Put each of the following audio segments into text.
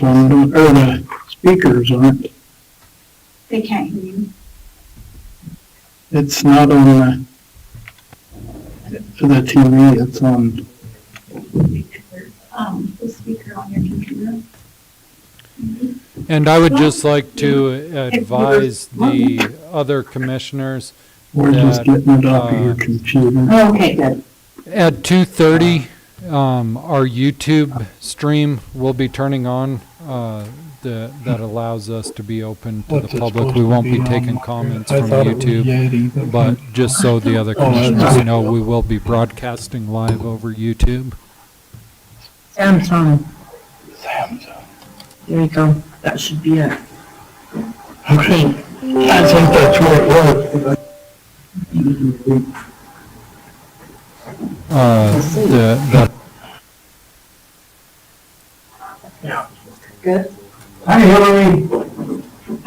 microphone, or the speakers aren't. They can't hear you. It's not on the TV, it's on. The speaker on your computer. And I would just like to advise the other commissioners We're just that, getting it off of your computer. Oh, okay, good. at 2:30, our YouTube stream will be turning on, that allows us to be open to What's the it public. supposed We to won't be be taking on? comments I from thought it was YouTube, Yeti, but just so the other commissioners know, we will be broadcasting live over YouTube. Samsung. Samsung. There you go. That should be it. Okay, I think that's where it was. The Good. Hi, Hillary.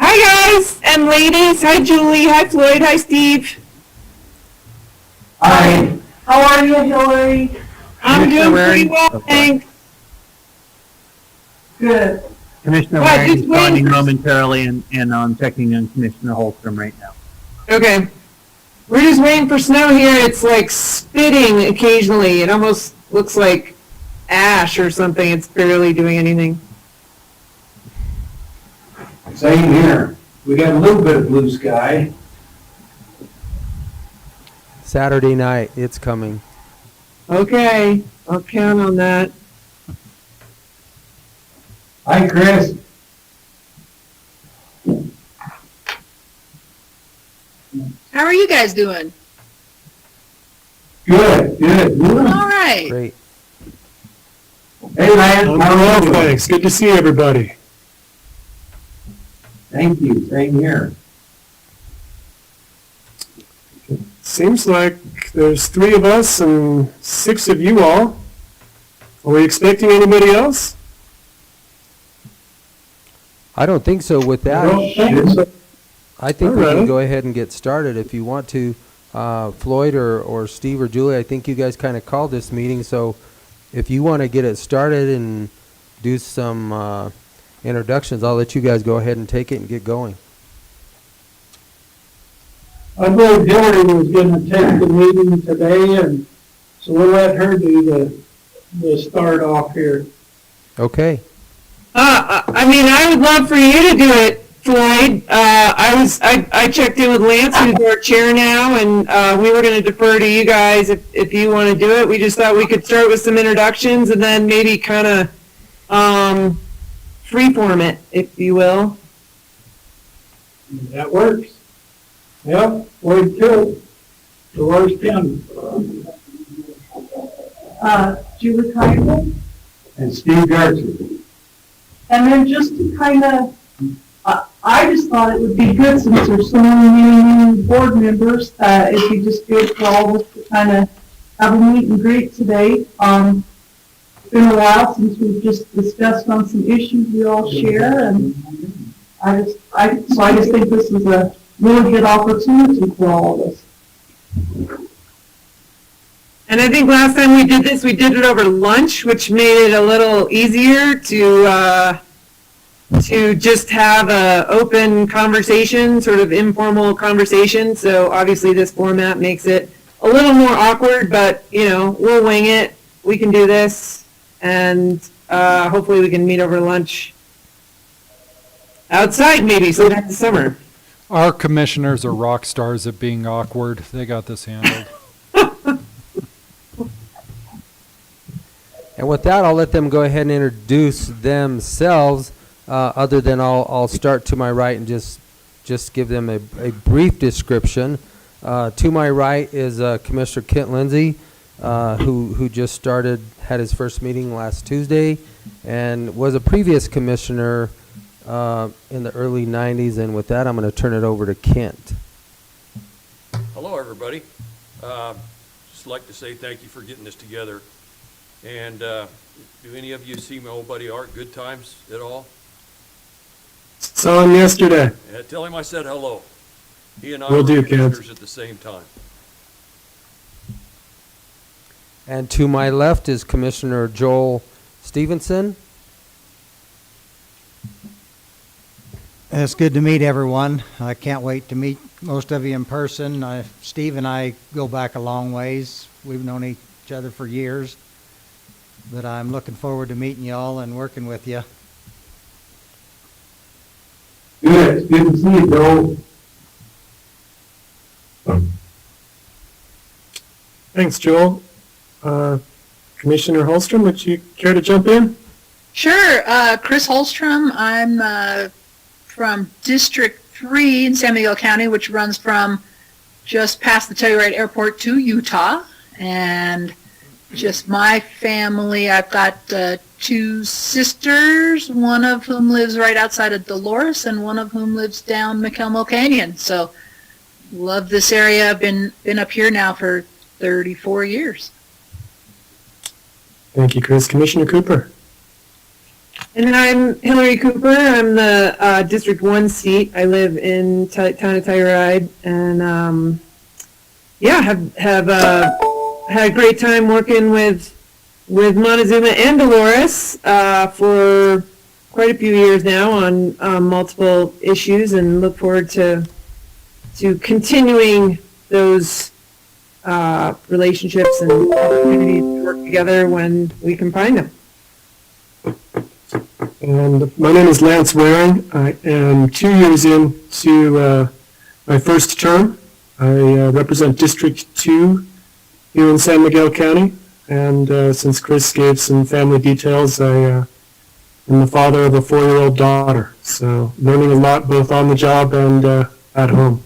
Hi guys and ladies. Hi Julie. Hi Floyd. Hi Steve. Hi. How are you, Hillary? I'm doing pretty well, thanks. Good. Commissioner What, Waring is just waiting responding for- momentarily, and I'm checking on Commissioner Holstrom right now. Okay. We're just waiting for snow here. It's like spitting occasionally. It almost looks like ash or something. It's barely doing anything. Same here. We got a little bit of blue sky. Saturday night, it's coming. Okay. I'll count on that. Hi, Chris. How are you guys doing? Good, good. All right. Great. Hey, Lance. How are you? Thanks, good to see everybody. Thank you. Same here. Seems like there's 3 of us and 6 of you all. Are we expecting anybody else? I don't think so. With that, I think we can Alright. go ahead and get started if you want to. Floyd or Steve or Julie, I think you guys kind of called this meeting, so if you want to get it started and do some introductions, I'll let you guys go ahead and take it and get going. I believe Hillary was gonna take the meeting today, and so we'll let her do the start off here. Okay. I mean, I would love for you to do it, Floyd. I checked in with Lance, who's our chair now, and we were going to defer to you guys if you want to do it. We just thought we could start with some introductions and then maybe kind of freeform it, if you will. That works. Yep, Floyd too. Dolores County. Julie Kaiser. And Steve Garcia. And then just to kind of, I just thought it would be good since there's so many new board members, if you just do it for all of us to kind of have a meet and greet today. It's been a while since we've just discussed on some issues we all share, and I just think this is a really good opportunity for all of us. And I think last time we did this, we did it over lunch, which made it a little easier to just have a open conversation, sort of informal conversation. So obviously this format makes it a little more awkward, but we'll wing it. We can do this, and hopefully we can meet over lunch outside maybe sometime this summer. Our commissioners are rock stars at being awkward. They got this handled. And with that, I'll let them go ahead and introduce themselves, other than I'll start to my right and just give them a brief description. To my right is Commissioner Kent Lindsay, who just had his first meeting last Tuesday, and was a previous commissioner in the early 90s. And with that, I'm going to turn it over to Kent. Hello, everybody. Just like to say thank you for getting this together. And do any of you see my old buddy Art Good Times at all? Saw him yesterday. Tell him I said hello. He and I Will were do, Kent. commissioners at the same time. And to my left is Commissioner Joel Stevenson. It's good to meet everyone. I can't wait to meet most of you in person. Steve and I go back a long ways. We've known each other for years, but I'm looking forward to meeting you all and working with you. Good, it's good to see you, Joel. Thanks, Joel. Commissioner Holstrom, would you care to jump in? Sure. Chris Holstrom. I'm from District 3 in San Miguel County, which runs from just past the Telluride Airport to Utah. And just my family, I've got 2 sisters, one of whom lives right outside of Dolores and one of whom lives down Montezuma Canyon. So love this area. I've been up here now for 34 years. Thank you, Chris. Commissioner Cooper. And I'm Hillary Cooper. I'm the District 1 seat. I live in town of Telluride, and have had a great time working with Montezuma and Dolores for quite a few years now on multiple issues, and look forward to continuing those relationships and opportunities to work together when we can find them. And my name is Lance Waring. I am 2 years into my first term. I represent District 2 here in San Miguel County. And since Chris gave some family details, I am the father of a 4-year-old daughter. So learning a lot both on the job and at home.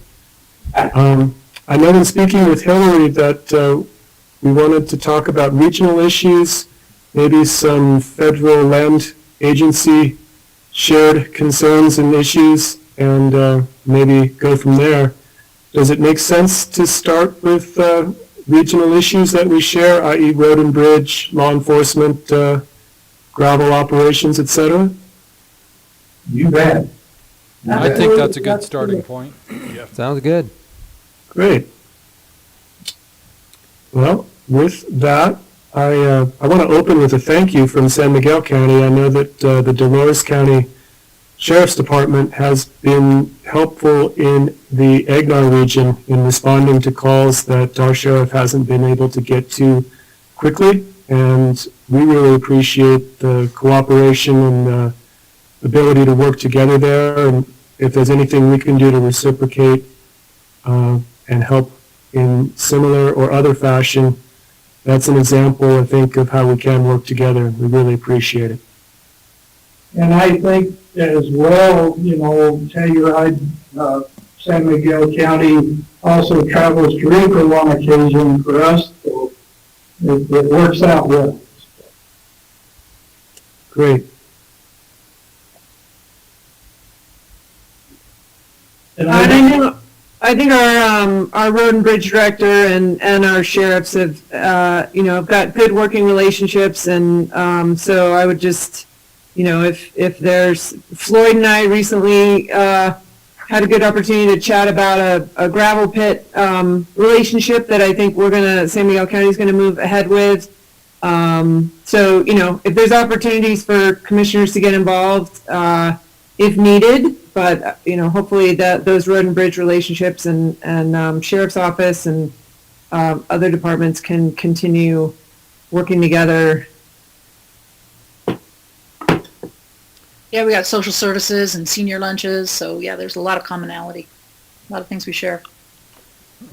I know in speaking with Hillary that we wanted to talk about regional issues, maybe some federal land agency shared concerns and issues, and maybe go from there. Does it make sense to start with regional issues that we share, i.e. road and bridge, law enforcement, gravel operations, etc.? You bet. I think that's a good starting point. Sounds good. Great. Well, with that, I want to open with a thank you from San Miguel County. I know that the Dolores County Sheriff's Department has been helpful in the Agnar region in responding to calls that our sheriff hasn't been able to get to quickly, and we really appreciate the cooperation and ability to work together there, and if there's anything we can do to reciprocate and help in similar or other fashion, that's an example, I think, of how we can work together. We really appreciate it. And I think as well, Telluride, San Miguel County also travels to Rico on occasion for us, so it works out well. Great. And I think our road and bridge director and our sheriffs have got good working relationships, and so I would just, if there's, Floyd and I recently had a good opportunity to chat about a gravel pit relationship that I think San Miguel County is gonna move ahead with. So if there's opportunities for commissioners to get involved, if needed, but hopefully those road and bridge relationships and sheriff's office and other departments can continue working together. Yeah, we got social services and senior lunches, so yeah, there's a lot of commonality, a lot of things we share.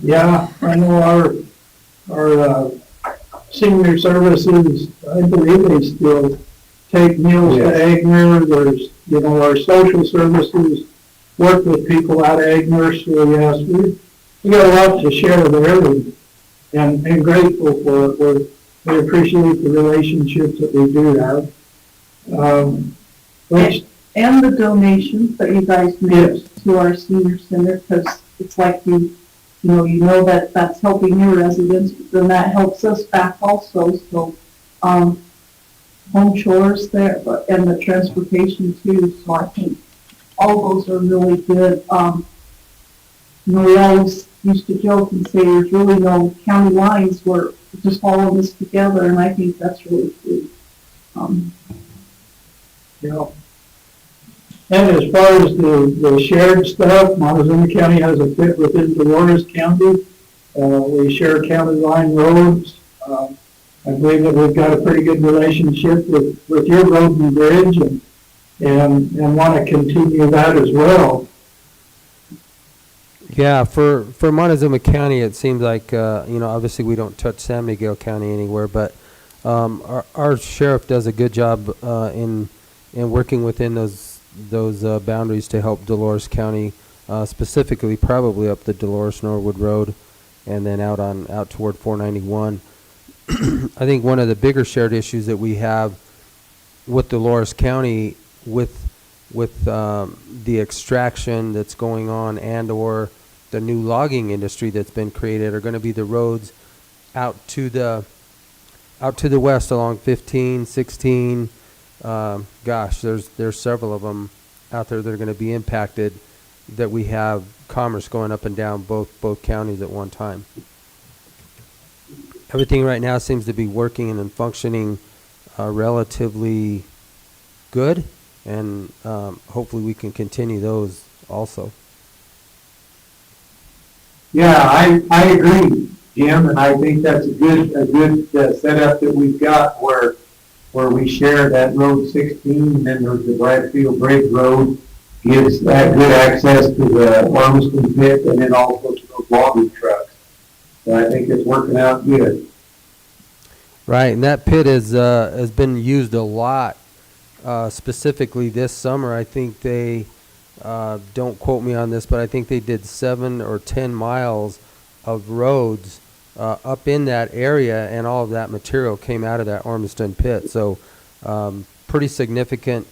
yeah, I know our senior services, I believe they still take meals to Agner. There's, our social services work with people out of Agner, so yes, we got a lot to share there, and grateful for it. We appreciate the relationships that we do have. And the donations that you guys make to our senior center, because it's like you know that that's helping your residents, but then that helps us back also. So, home chores there, and the transportation too. So I think all those are really good. We always used to joke and say there's really no county lines, we're just all of this together, and I think that's really good. And as far as the shared stuff, Montezuma County has a pit within Dolores County. We share county line roads. I believe that we've got a pretty good relationship with your road and bridge and want to continue that as well. Yeah, for Montezuma County, it seems like, obviously we don't touch San Miguel County anywhere, but our sheriff does a good job in working within those boundaries to help Dolores County, specifically probably up the Dolores Norwood Road and then out toward 491. I think one of the bigger shared issues that we have with Dolores County with the extraction that's going on and or the new logging industry that's been created are going to be the roads out to the west along 15, 16. There's several of them out there that are going to be impacted, that we have commerce going up and down both counties at one time. Everything right now seems to be working and functioning relatively good, and hopefully we can continue those also. Yeah, I agree, Jim, and I think that's a good setup that we've got where we share that Road 16, and then there's the Bradfield Bridge Road, gives that good access to the Ormiston pit, and then also to those logging trucks. So I think it's working out good. Right, and that pit has been used a lot, specifically this summer. I think they, don't quote me on this, but I think they did 7 or 10 miles of roads up in that area, and all of that material came out of that Ormiston pit. So pretty significant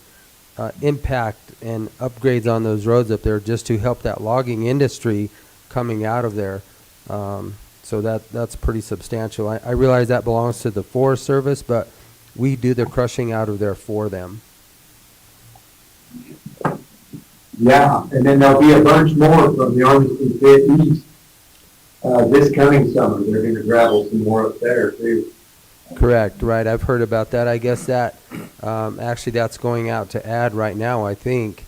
impact and upgrades on those roads up there just to help that logging industry coming out of there. So that's pretty substantial. I realize that belongs to the Forest Service, but we do the crushing out of there for them. Yeah, and then there'll be a bunch more from the Ormiston pit east this coming summer. They're going to gravel some more up there too. Correct, right. I've heard about that. I guess that actually that's going out to add right now, I think,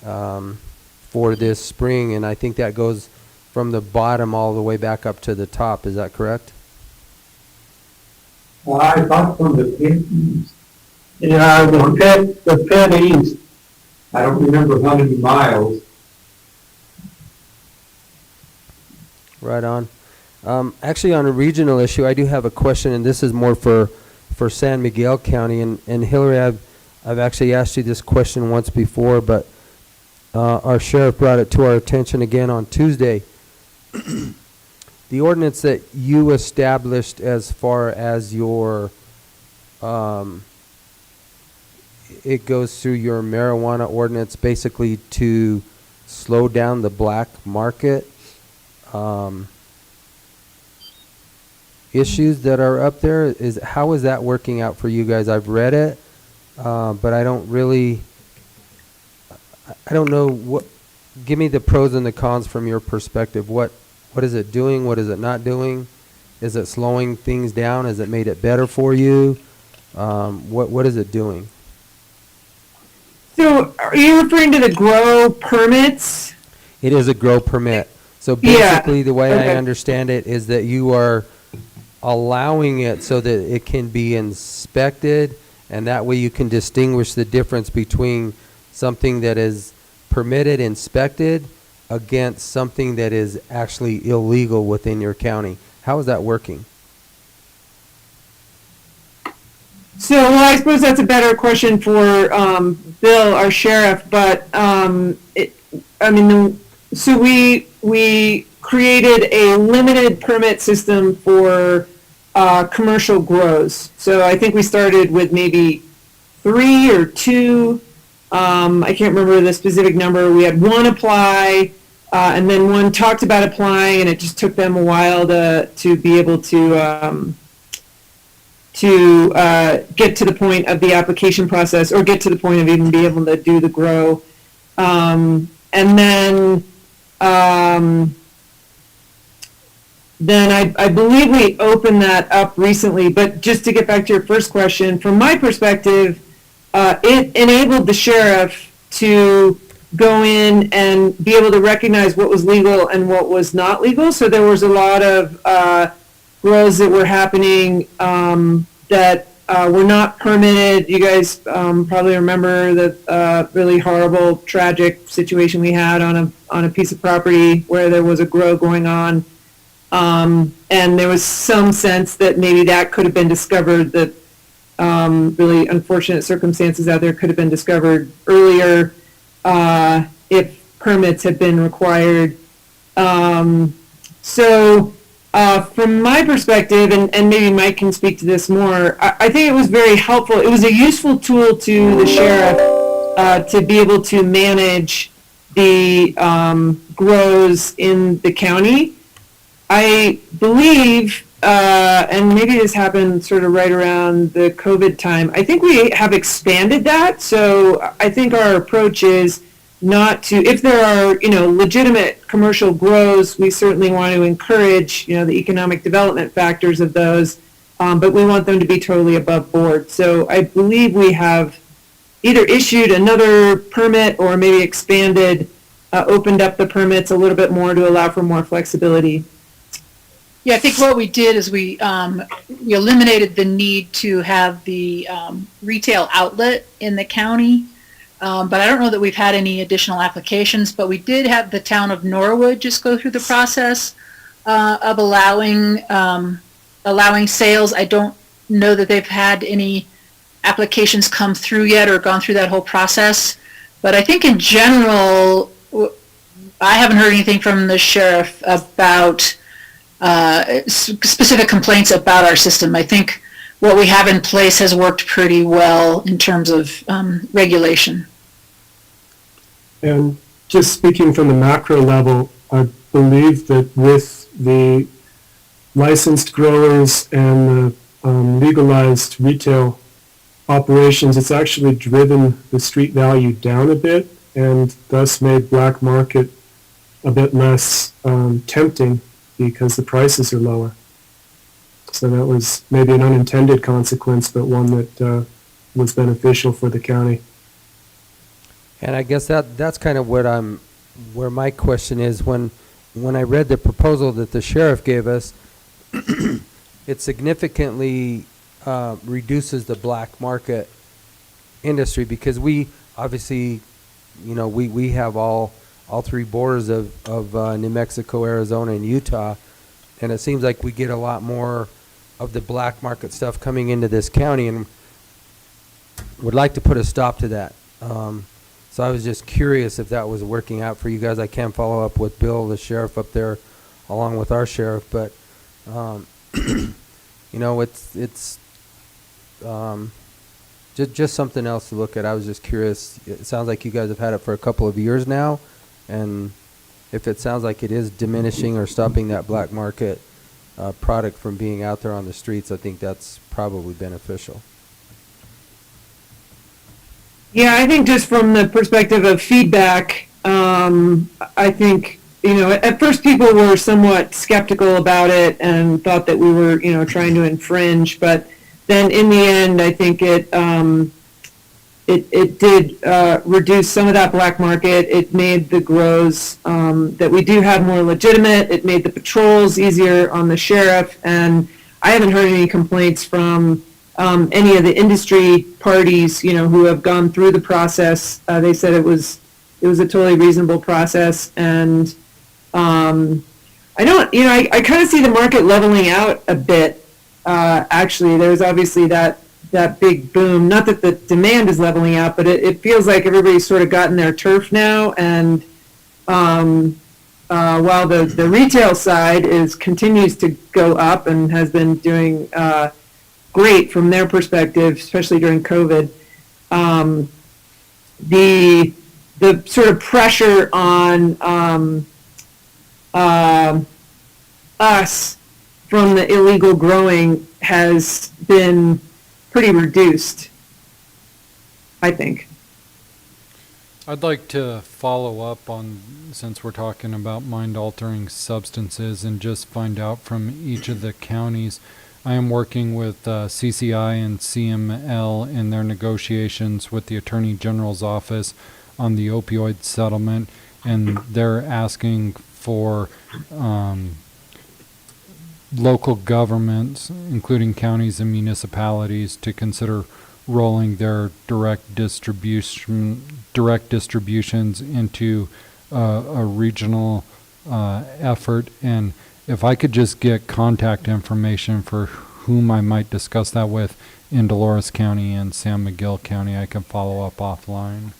for this spring, and I think that goes from the bottom all the way back up to the top. Is that correct? Well, I thought from the pit east. Yeah, the pit east. I don't remember how many miles. Right on. Actually, on a regional issue, I do have a question, and this is more for San Miguel County. And Hillary, I've actually asked you this question once before, but our sheriff brought it to our attention again on Tuesday. The ordinance that you established as far as your, it goes through your marijuana ordinance basically to slow down the black market issues that are up there. How is that working out for you guys? I've read it, but I don't know what. Give me the pros and the cons from your perspective. What is it doing? What is it not doing? Is it slowing things down? Has it made it better for you? What is it doing? So are you referring to the grow permits? It is a grow permit. So basically, the way I understand it is that you are allowing it so that it can be inspected, and that way you can distinguish the difference between something that is permitted, inspected, against something that is actually illegal within your county. How is that working? So, well, I suppose that's a better question for Bill, our sheriff. But so we created a limited permit system for commercial grows. So I think we started with maybe 3 or 2. I can't remember the specific number. We had 1 apply, and then 1 talked about applying, and it just took them a while to be able to get to the point of the application process, or get to the point of even being able to do the grow. And then I believe we opened that up recently. But just to get back to your first question, from my perspective, it enabled the sheriff to go in and be able to recognize what was legal and what was not legal. So there was a lot of grows that were happening that were not permitted. You guys probably remember the really horrible, tragic situation we had on a piece of property where there was a grow going on. And there was some sense that maybe that could have been discovered, that really unfortunate circumstances out there could have been discovered earlier if permits had been required. So from my perspective, and maybe Mike can speak to this more, I think it was very helpful. It was a useful tool to the sheriff to be able to manage the grows in the county. I believe, and maybe this happened sort of right around the COVID time, I think we have expanded that. So I think our approach is not to, if there are, legitimate commercial grows, we certainly want to encourage, the economic development factors of those, but we want them to be totally above board. So I believe we have either issued another permit or maybe expanded, opened up the permits a little bit more to allow for more flexibility. Yeah, I think what we did is we eliminated the need to have the retail outlet in the county. But I don't know that we've had any additional applications, but we did have the town of Norwood just go through the process of allowing sales. I don't know that they've had any applications come through yet or gone through that whole process. But I think in general, I haven't heard anything from the sheriff about specific complaints about our system. I think what we have in place has worked pretty well in terms of regulation. And just speaking from the macro level, I believe that with the licensed growers and the legalized retail operations, it's actually driven the street value down a bit and thus made black market a bit less tempting because the prices are lower. So that was maybe an unintended consequence, but one that was beneficial for the county. And I guess that's kind of where my question is. When I read the proposal that the sheriff gave us, it significantly reduces the black market industry, because we obviously, we have all three borders of New Mexico, Arizona, and Utah, and it seems like we get a lot more of the black market stuff coming into this county, and would like to put a stop to that. So I was just curious if that was working out for you guys. I can follow up with Bill, the sheriff up there, along with our sheriff, but it's just something else to look at. I was just curious. It sounds like you guys have had it for a couple of years now, and if it sounds like it is diminishing or stopping that black market product from being out there on the streets, I think that's probably beneficial. Yeah, I think just from the perspective of feedback, I think, at first people were somewhat skeptical about it and thought that we were, trying to infringe, but then in the end, I think it did reduce some of that black market. It made the grows that we do have more legitimate. It made the patrols easier on the sheriff, and I haven't heard any complaints from any of the industry parties, who have gone through the process. They said it was a totally reasonable process, and I kind of see the market leveling out a bit. Actually, there's obviously that big boom. Not that the demand is leveling out, but it feels like everybody's sort of gotten their turf now, and while the retail side continues to go up and has been doing great from their perspective, especially during COVID. The sort of pressure on us from the illegal growing has been pretty reduced, I think. I'd like to follow up on, since we're talking about mind-altering substances, and just find out from each of the counties. I am working with CCI and CML in their negotiations with the Attorney General's office on the opioid settlement, and they're asking for local governments, including counties and municipalities, to consider rolling their direct distributions into a regional effort. And if I could just get contact information for whom I might discuss that with in Dolores County and San Miguel County, I can follow up offline.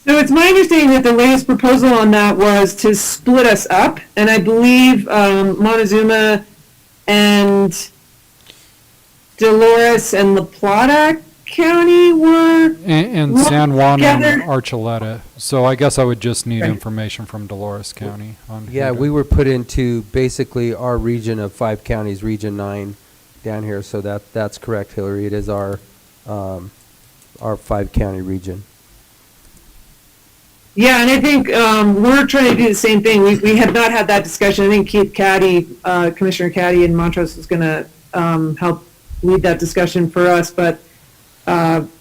So it's my understanding that the latest proposal on that was to split us up, and I believe Montezuma and Dolores and La Plata County were And lumped San Juan and together. Archuleta. So I guess I would just need information from Dolores County on who Yeah, to- we were put into basically our region of 5 counties, Region 9 down here, so that's correct, Hillary. It is our 5-county region. Yeah, and I think we're trying to do the same thing. We have not had that discussion. I think Keith Caddy, Commissioner Caddy in Montrose is going to help lead that discussion for us. But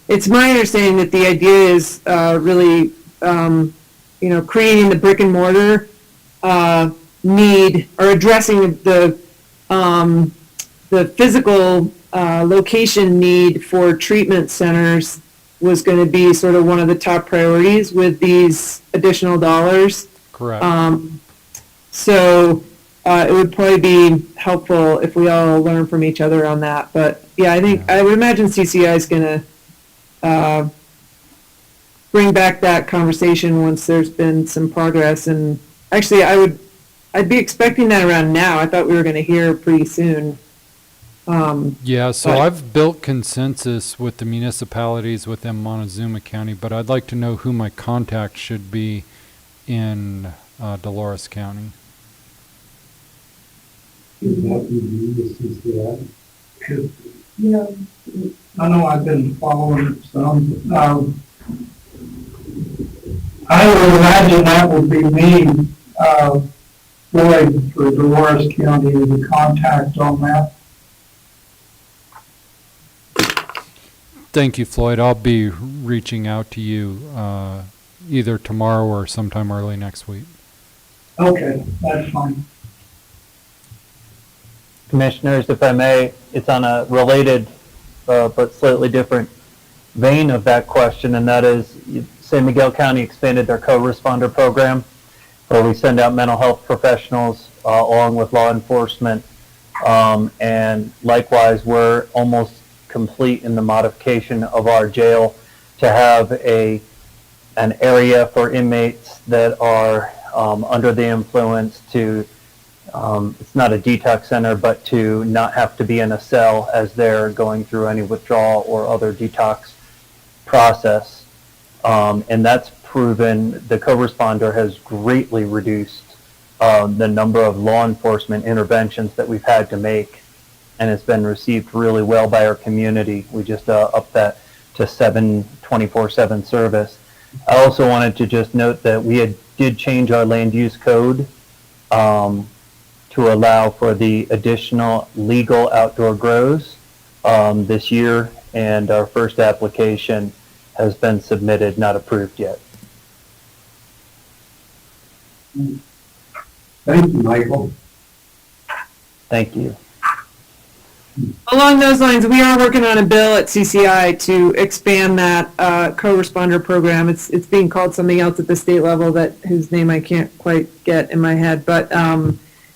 it's my understanding that the idea is really, creating the brick and mortar need, or addressing the physical location need for treatment centers was going to be sort of one of the top priorities with these additional dollars. Correct. So it would probably be helpful if we all learn from each other on that. But yeah, I would imagine CCI is going to bring back that conversation once there's been some progress. And actually, I'd be expecting that around now. I thought we were going to hear pretty soon. Yeah, so but- I've built consensus with the municipalities within Montezuma County, but I'd like to know who my contact should be in Dolores County. Yeah, I know I've been following some. I would imagine that would be me, Floyd, for Dolores County, the contact on that. Thank you, Floyd. I'll be reaching out to you either tomorrow or sometime early next week. Okay, that's fine. Commissioners, if I may, it's on a related but slightly different vein of that question, and that is San Miguel County expanded their co-responder program, where we send out mental health professionals along with law enforcement, and likewise we're almost complete in the modification of our jail to have an area for inmates that are under the influence to it's not a detox center, but to not have to be in a cell as they're going through any withdrawal or other detox process. And that's proven, the co-responder has greatly reduced the number of law enforcement interventions that we've had to make, and it's been received really well by our community. We just upped that to 24/7 service. I also wanted to just note that we did change our land use code to allow for the additional legal outdoor grows this year, and our first application has been submitted, not approved yet. Thank you, Michael. Thank you. Along those lines, we are working on a bill at CCI to expand that co-responder program. It's being called something else at the state level whose name I can't quite get in my head, but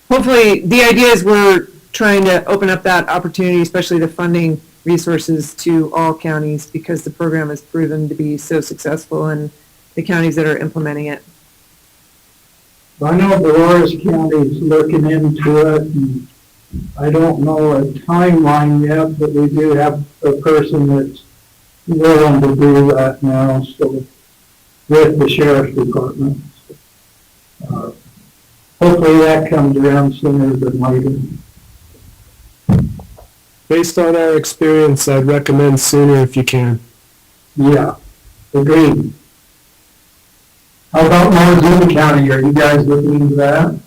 hopefully the idea is we're trying to open up that opportunity, especially the funding resources, to all counties, because the program has proven to be so successful in the counties that are implementing it. I know Dolores County is looking into it, and I don't know a timeline yet, but we do have a person that's willing to do that now, so, with the sheriff's department. Hopefully that comes around sooner than later. Based on our experience, I'd recommend sooner if you can. Yeah, agreed. How about Montezuma County? Are you guys looking into that?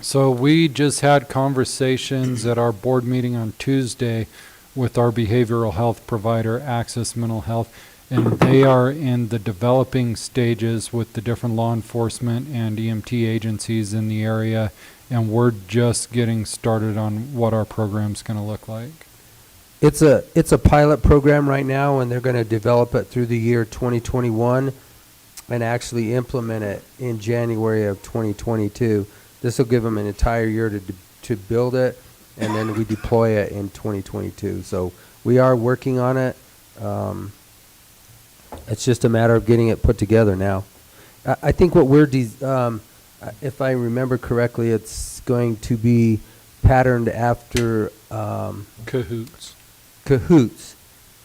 So we just had conversations at our board meeting on Tuesday with our behavioral health provider, Access Mental Health, And they are in the developing stages with the different law enforcement and EMT agencies in the area, and we're just getting started on what our program's going to look like. It's a pilot program right now, and they're going to develop it through the year 2021 and actually implement it in January of 2022. This will give them an entire year to build it, and then we deploy it in 2022. So we are working on it. It's just a matter of getting it put together now. I think what we're, if I remember correctly, it's going to be patterned after Cahoots,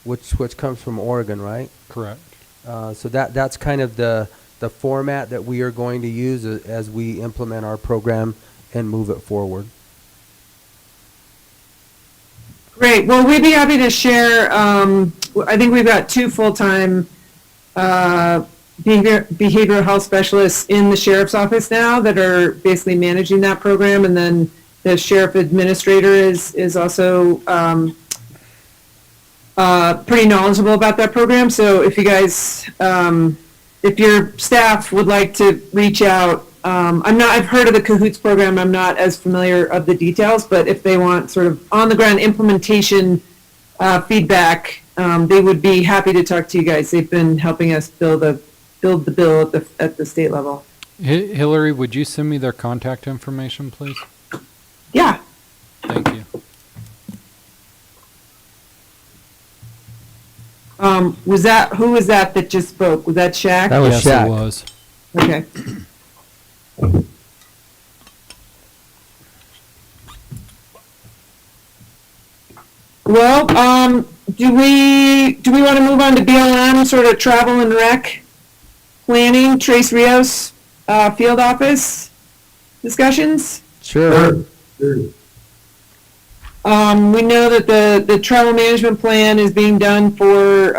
which comes from Oregon, right? Correct. So that's kind of the format that we are going to use as we implement our program and move it forward. Great. Well, we'd be happy to share. I think we've got 2 full-time behavioral health specialists in the sheriff's office now that are basically managing that program, and then the sheriff administrator is also pretty knowledgeable about that program. So if you guys, if your staff would like to reach out, I've heard of the Cahoots program. I'm not as familiar of the details, but if they want sort of on the ground implementation feedback, they would be happy to talk to you guys. They've been helping us build the bill at the state level. Hillary, would you send me their contact information, please? Yeah. Thank you. Who was that just spoke? Was that Shaq? That was Yes, Shaq. it was. Okay. Well, do we want to move on to BLM, sort of travel and rec planning, Trace Rios, field office discussions? Sure. We know that the travel management plan is being done for,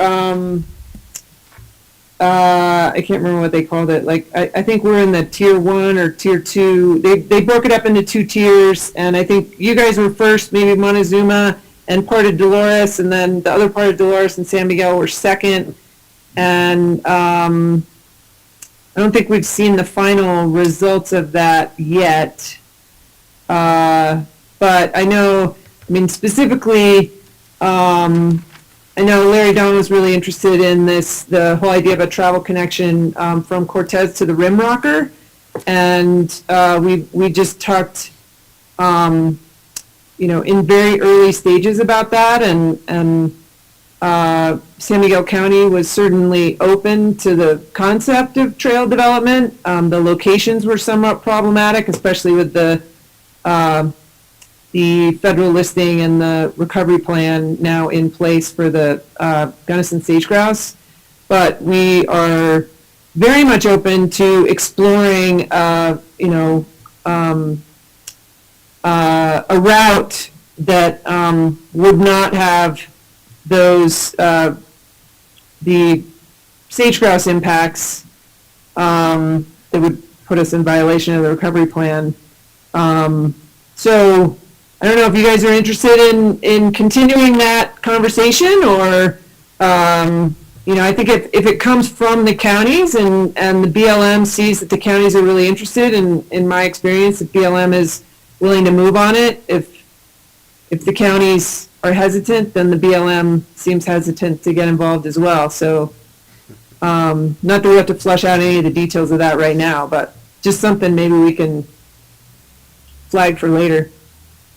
I can't remember what they called it. Like, I think we're in the tier 1 or tier 2. They broke it up into 2 tiers, and I think you guys were first, maybe Montezuma and part of Dolores, and then the other part of Dolores and San Miguel were second. And I don't think we've seen the final results of that yet. But I know, specifically, I know Larry Don was really interested in the whole idea of a travel connection from Cortez to the Rim Rocker. And we just talked, in very early stages about that. And San Miguel County was certainly open to the concept of trail development. The locations were somewhat problematic, especially with the federal listing and the recovery plan now in place for the Gunnison sage grouse. But we are very much open to exploring, a route that would not have those the sage grouse impacts that would put us in violation of the recovery plan. So I don't know if you guys are interested in continuing that conversation, or I think if it comes from the counties and the BLM sees that the counties are really interested, and in my experience, if BLM is willing to move on it, if the counties are hesitant, then the BLM seems hesitant to get involved as well. So not that we have to flesh out any of the details of that right now, but just something maybe we can flag for later.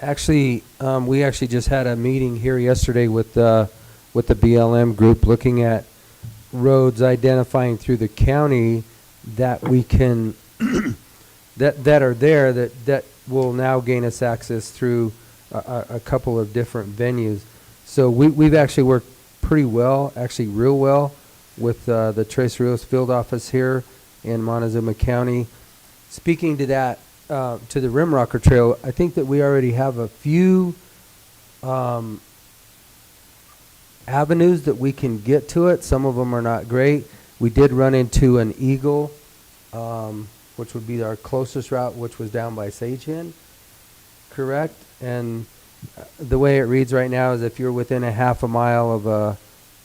Actually, we actually just had a meeting here yesterday with the BLM group looking at roads identifying through the county that we can that are there that will now gain us access through a couple of different venues. So we've actually worked pretty well, actually real well, with the Trace Rios field office here in Montezuma County. Speaking to that, to the Rim Rocker Trail, I think that we already have a few avenues that we can get to it. Some of them are not great. We did run into an eagle, which would be our closest route, which was down by Sage Hen, correct? And the way it reads right now is if you're within a half a mile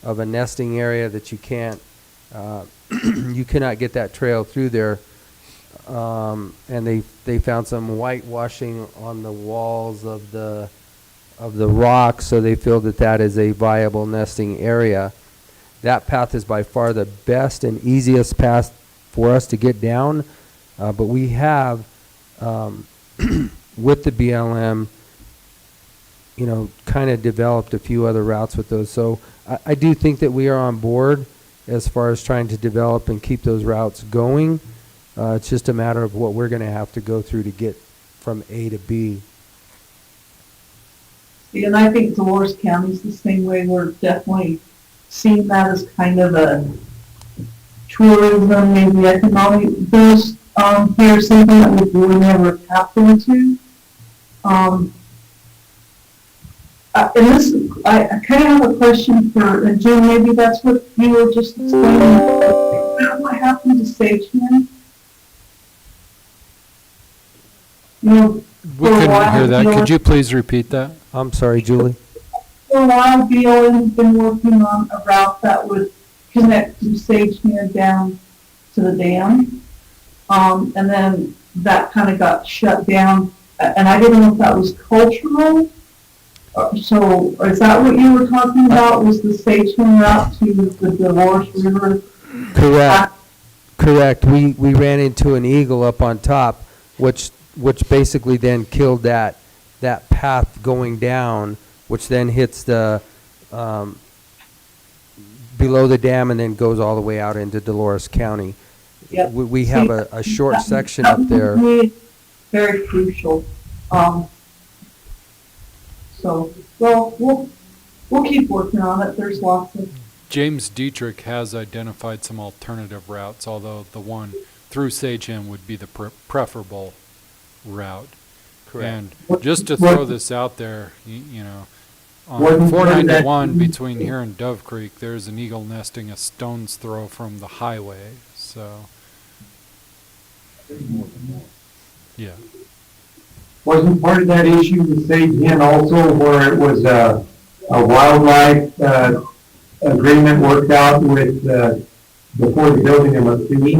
of a nesting area that you can't, you cannot get that trail through there. And they found some whitewashing on the walls of the rock, so they feel that that is a viable nesting area. That path is by far the best and easiest path for us to get down, but we have, with the BLM, kind of developed a few other routes with those. So I do think that we are on board as far as trying to develop and keep those routes going. It's just a matter of what we're going to have to go through to get from A to B. And I think Dolores County's the same way. We're definitely seeing that as kind of a tourism, maybe economic boost here, something that we would never tapped into. And this, I kind of have a question for, and Jim, maybe that's what you were just explaining. What happened to Sageman? We couldn't hear that. Could you please repeat that? I'm sorry, Julie. For a while, BLM's been working on a route that would connect from Sageman down to the dam. And then that kind of got shut down. And I didn't know if that was cultural. So is that what you were talking about, was the Sageman route to the Dolores River? Correct. We ran into an eagle up on top, which basically then killed that path going down, which then hits the below the dam and then goes all the way out into Dolores County. Yep. We have a short section up there. Very crucial. So, well, we'll keep working on it. There's lots of. James Dietrich has identified some alternative routes, although the one through Sageham would be the preferable route. Correct. And just to throw this out there, on 491 between here and Dove Creek, there's an eagle nesting a stone's throw from the highway. So, yeah. Wasn't part of that issue with Sage Hen also where it was a wildlife agreement worked out with before the building of a fee,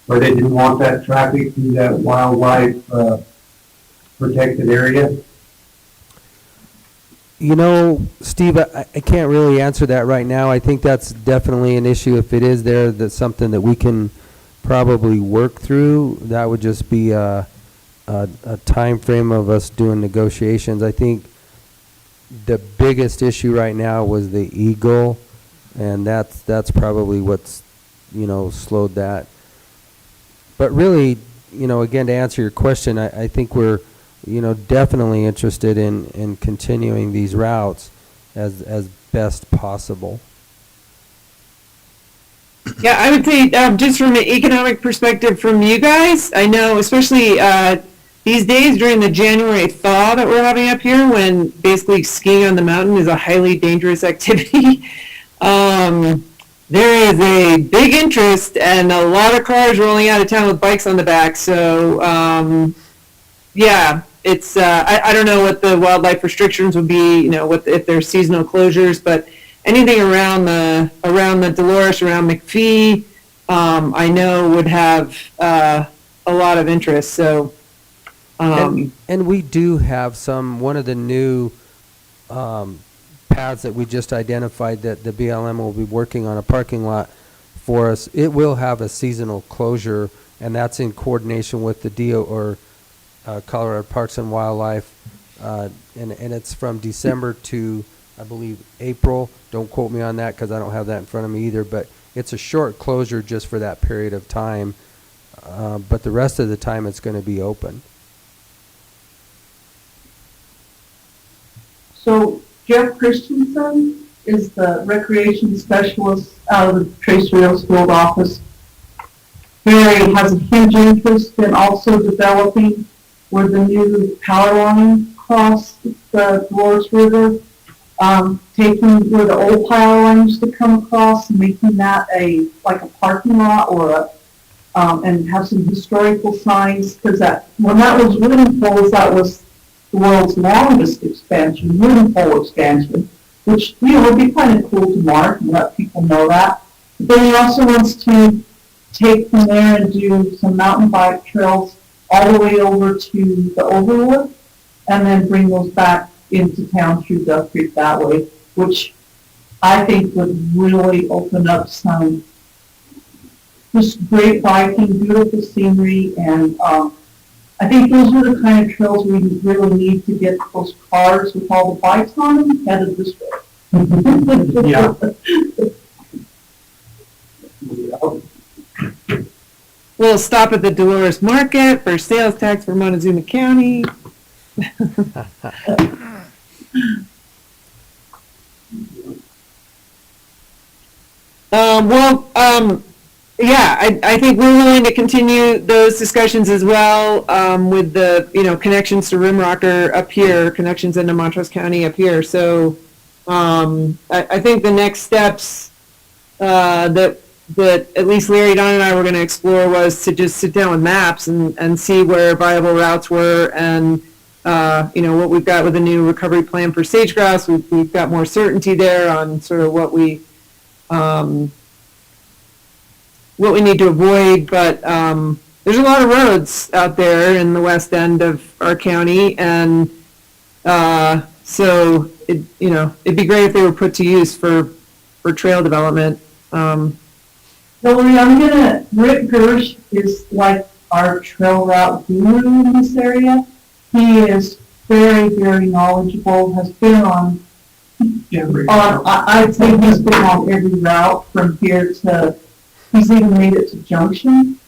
where they didn't want that traffic through that wildlife protected area? Steve, I can't really answer that right now. I think that's definitely an issue. If it is there, that's something that we can probably work through. That would just be a time frame of us doing negotiations. I think the biggest issue right now was the eagle, and that's probably what's slowed that. But really, again, to answer your question, I think we're definitely interested in continuing these routes as best possible. Yeah, I would say just from an economic perspective from you guys, I know especially these days during the January thaw that we're having up here, when basically skiing on the mountain is a highly dangerous activity, there is a big interest and a lot of cars rolling out of town with bikes on the back. So, yeah, it's I don't know what the wildlife restrictions would be, if there's seasonal closures, but anything around the Dolores, around McPhee, I know would have a lot of interest. So. And we do have one of the new paths that we just identified that the BLM will be working on a parking lot for us. It will have a seasonal closure, and that's in coordination with the Colorado Parks and Wildlife, and it's from December to, I believe, April. Don't quote me on that because I don't have that in front of me either, but it's a short closure just for that period of time, but the rest of the time it's going to be open. So Jeff Christensen is the recreation specialist out of the Trace Rails Field office. Barry has a huge interest in also developing where the new power line crossed the Dolores River, taking where the old power line used to come across and making that like a parking lot or and have some historical signs, because when that was wooden poles, that was the world's longest expansion, wooden pole expansion. which, would be kind of cool to mark and let people know that. But then he also wants to take from there and do some mountain bike trails all the way over to the Overlook, and then bring those back into town through Duck Creek that way, which I think would really open up some just great biking, beautiful scenery, and I think those are the kind of trails we really need to get those cars with all the bikes on them headed this way. Yeah. We'll stop at the Dolores Market for sales tax for Montezuma County. Yeah, I think we're willing to continue those discussions as well, with the, connections to Rimrocker up here, connections into Montrose County up here. So, I think the next steps, that at least Larry, Don, and I were going to explore was to just sit down with maps and see where viable routes were, and what we've got with the new recovery plan for sage grouse. We've got more certainty there on sort of what we need to avoid, but there's a lot of roads out there in the west end of our county, and so it'd be great if they were put to use for trail development. Hillary, Rick Gersh is like our trail route guru in this area. He is very, very knowledgeable, has been on, I'd say he's been on every route from here to, he's even made it to Junction.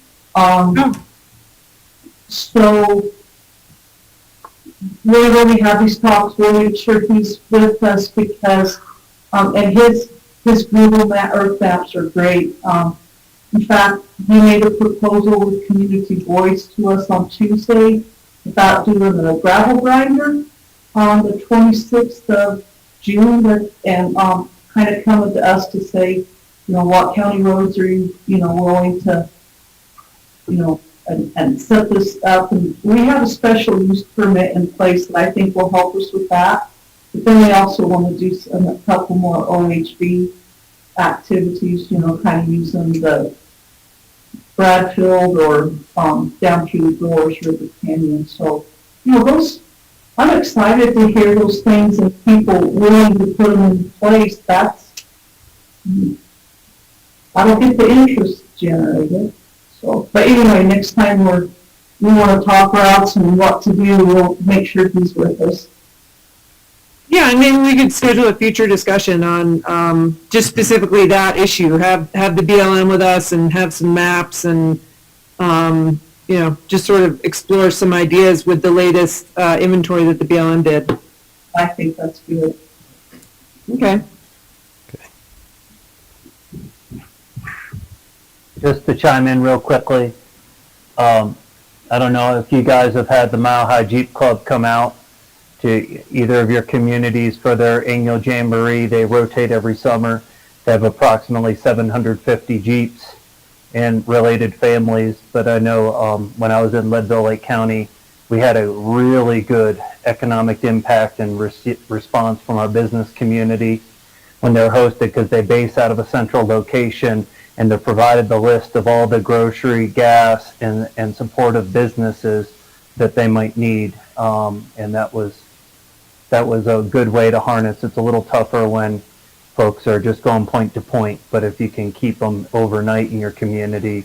So whenever we have these talks, we'll make sure he's with us because, and his Google Earth maps are great. In fact, he made a proposal with Community Voice to us on Tuesday about doing a gravel grinder on the 26th of June, and kind of coming to us to say, what county roads are you, willing to, and set this up. And we have a special use permit in place that I think will help us with that. But then we also want to do a couple more OHB activities, kind of using the Bradfield or down through the Dolores River Canyon. So, those, I'm excited to hear those things and people willing to put them in place. That's, I don't get the interest generated. So, but anyway, next time we want to talk routes and what to do, we'll make sure he's with us. Yeah, and maybe we could schedule a future discussion on just specifically that issue. Have the BLM with us and have some maps and just sort of explore some ideas with the latest inventory that the BLM did. I think that's good. Okay. Just to chime in real quickly, I don't know if you guys have had the Mile High Jeep Club come out to either of your communities for their annual jamboree. They rotate every summer. They have approximately 750 Jeeps and related families. But I know when I was in Leadville Lake County, we had a really good economic impact and response from our business community when they're hosted, because they base out of a central location and they're provided the list of all the grocery, gas, and supportive businesses that they might need. And that was a good way to harness. It's a little tougher when folks are just going point to point, but if you can keep them overnight in your community,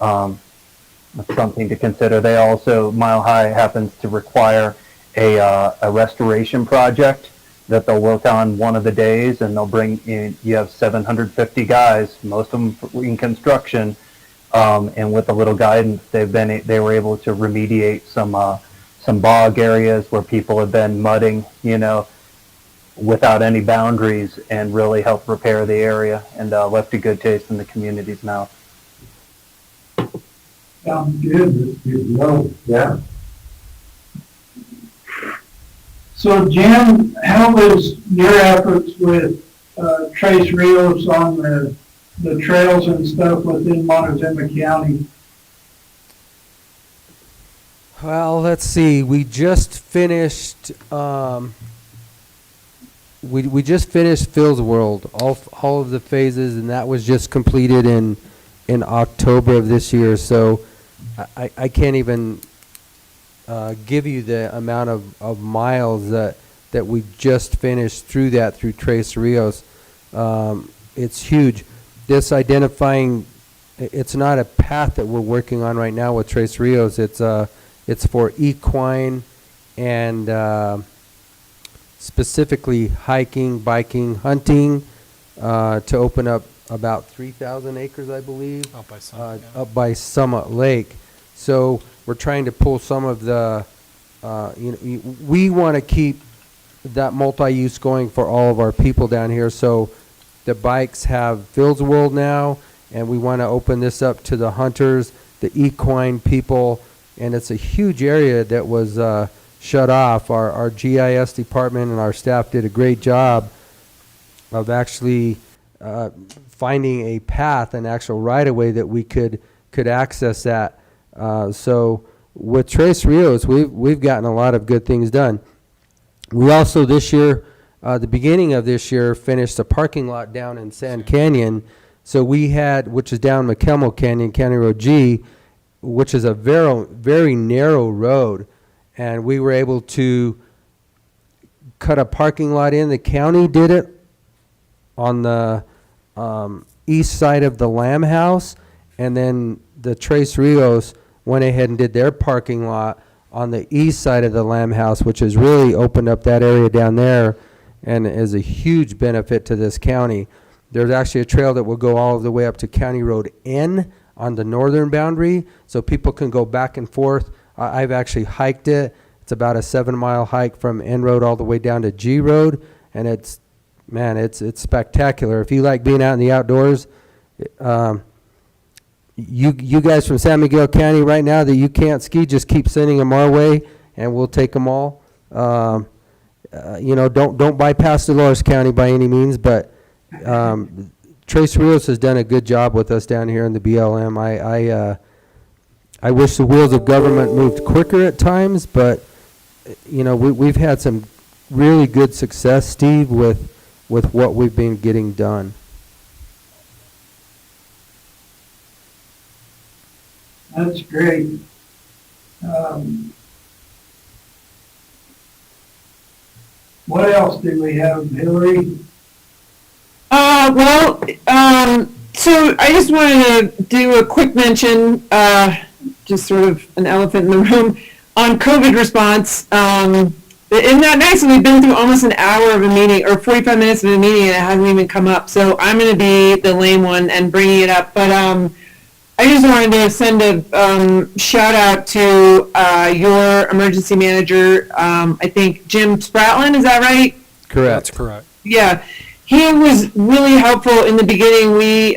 that's something to consider. They also, Mile High happens to require a restoration project that they'll work on one of the days, and they'll bring in, you have 750 guys, most of them in construction, and with a little guidance, they were able to remediate some bog areas where people have been mudding, without any boundaries, and really help repair the area, and left a good taste in the community's mouth. Sounds good. That's good to know. Yeah. So Jim, how was your efforts with Trace Rios on the trails and stuff within Montezuma County? Well, let's see. We just finished we just finished Phil's World, all of the phases, and that was just completed in October of this year. So I can't even give you the amount of miles that we just finished through Tres Rios. It's huge. This identifying, it's not a path that we're working on right now with Tres Rios. It's for equine and specifically hiking, biking, hunting, to open up about 3,000 acres, I believe, Out by Summit, yeah. up by Summit Lake. So we're trying to pull some of the, we want to keep that multi-use going for all of our people down here. So the bikes have Phil's World now, and we want to open this up to the hunters, the equine people, and it's a huge area that was shut off. Our GIS department and our staff did a great job of actually finding a path, an actual right-of-way that we could access that. So with Tres Rios, we've gotten a lot of good things done. We also this year, the beginning of this year, finished a parking lot down in Sand Canyon. So we had, which is down McKemmel Canyon, County Road G, which is a very, very narrow road. And we were able to cut a parking lot in. The county did it on the east side of the Lamb House. And then the Tres Rios went ahead and did their parking lot on the east side of the Lamb House, which has really opened up that area down there and is a huge benefit to this county. There's actually a trail that will go all the way up to County Road N on the northern boundary, so people can go back and forth. I've actually hiked it. It's about a 7-mile hike from N Road all the way down to G Road, and it's spectacular. If you like being out in the outdoors, you guys from San Miguel County right now that you can't ski, just keep sending them our way, and we'll take them all. Don't bypass Dolores County by any means, but Tres Rios has done a good job with us down here in the BLM. I wish the wheels of government moved quicker at times, but we've had some really good success, Steve, with what we've been getting done. That's great. What else do we have, Hillary? So I just wanted to do a quick mention, just sort of an elephant in the room, on COVID response. Isn't that nice? We've been through almost an hour of a meeting, or 45 minutes of a meeting, and it hasn't even come up. So I'm going to be the lame one and bringing it up. But I just wanted to send a shout out to your emergency manager, I think Jim Spratland, is that right? Correct. That's correct. Yeah, he was really helpful in the beginning. We,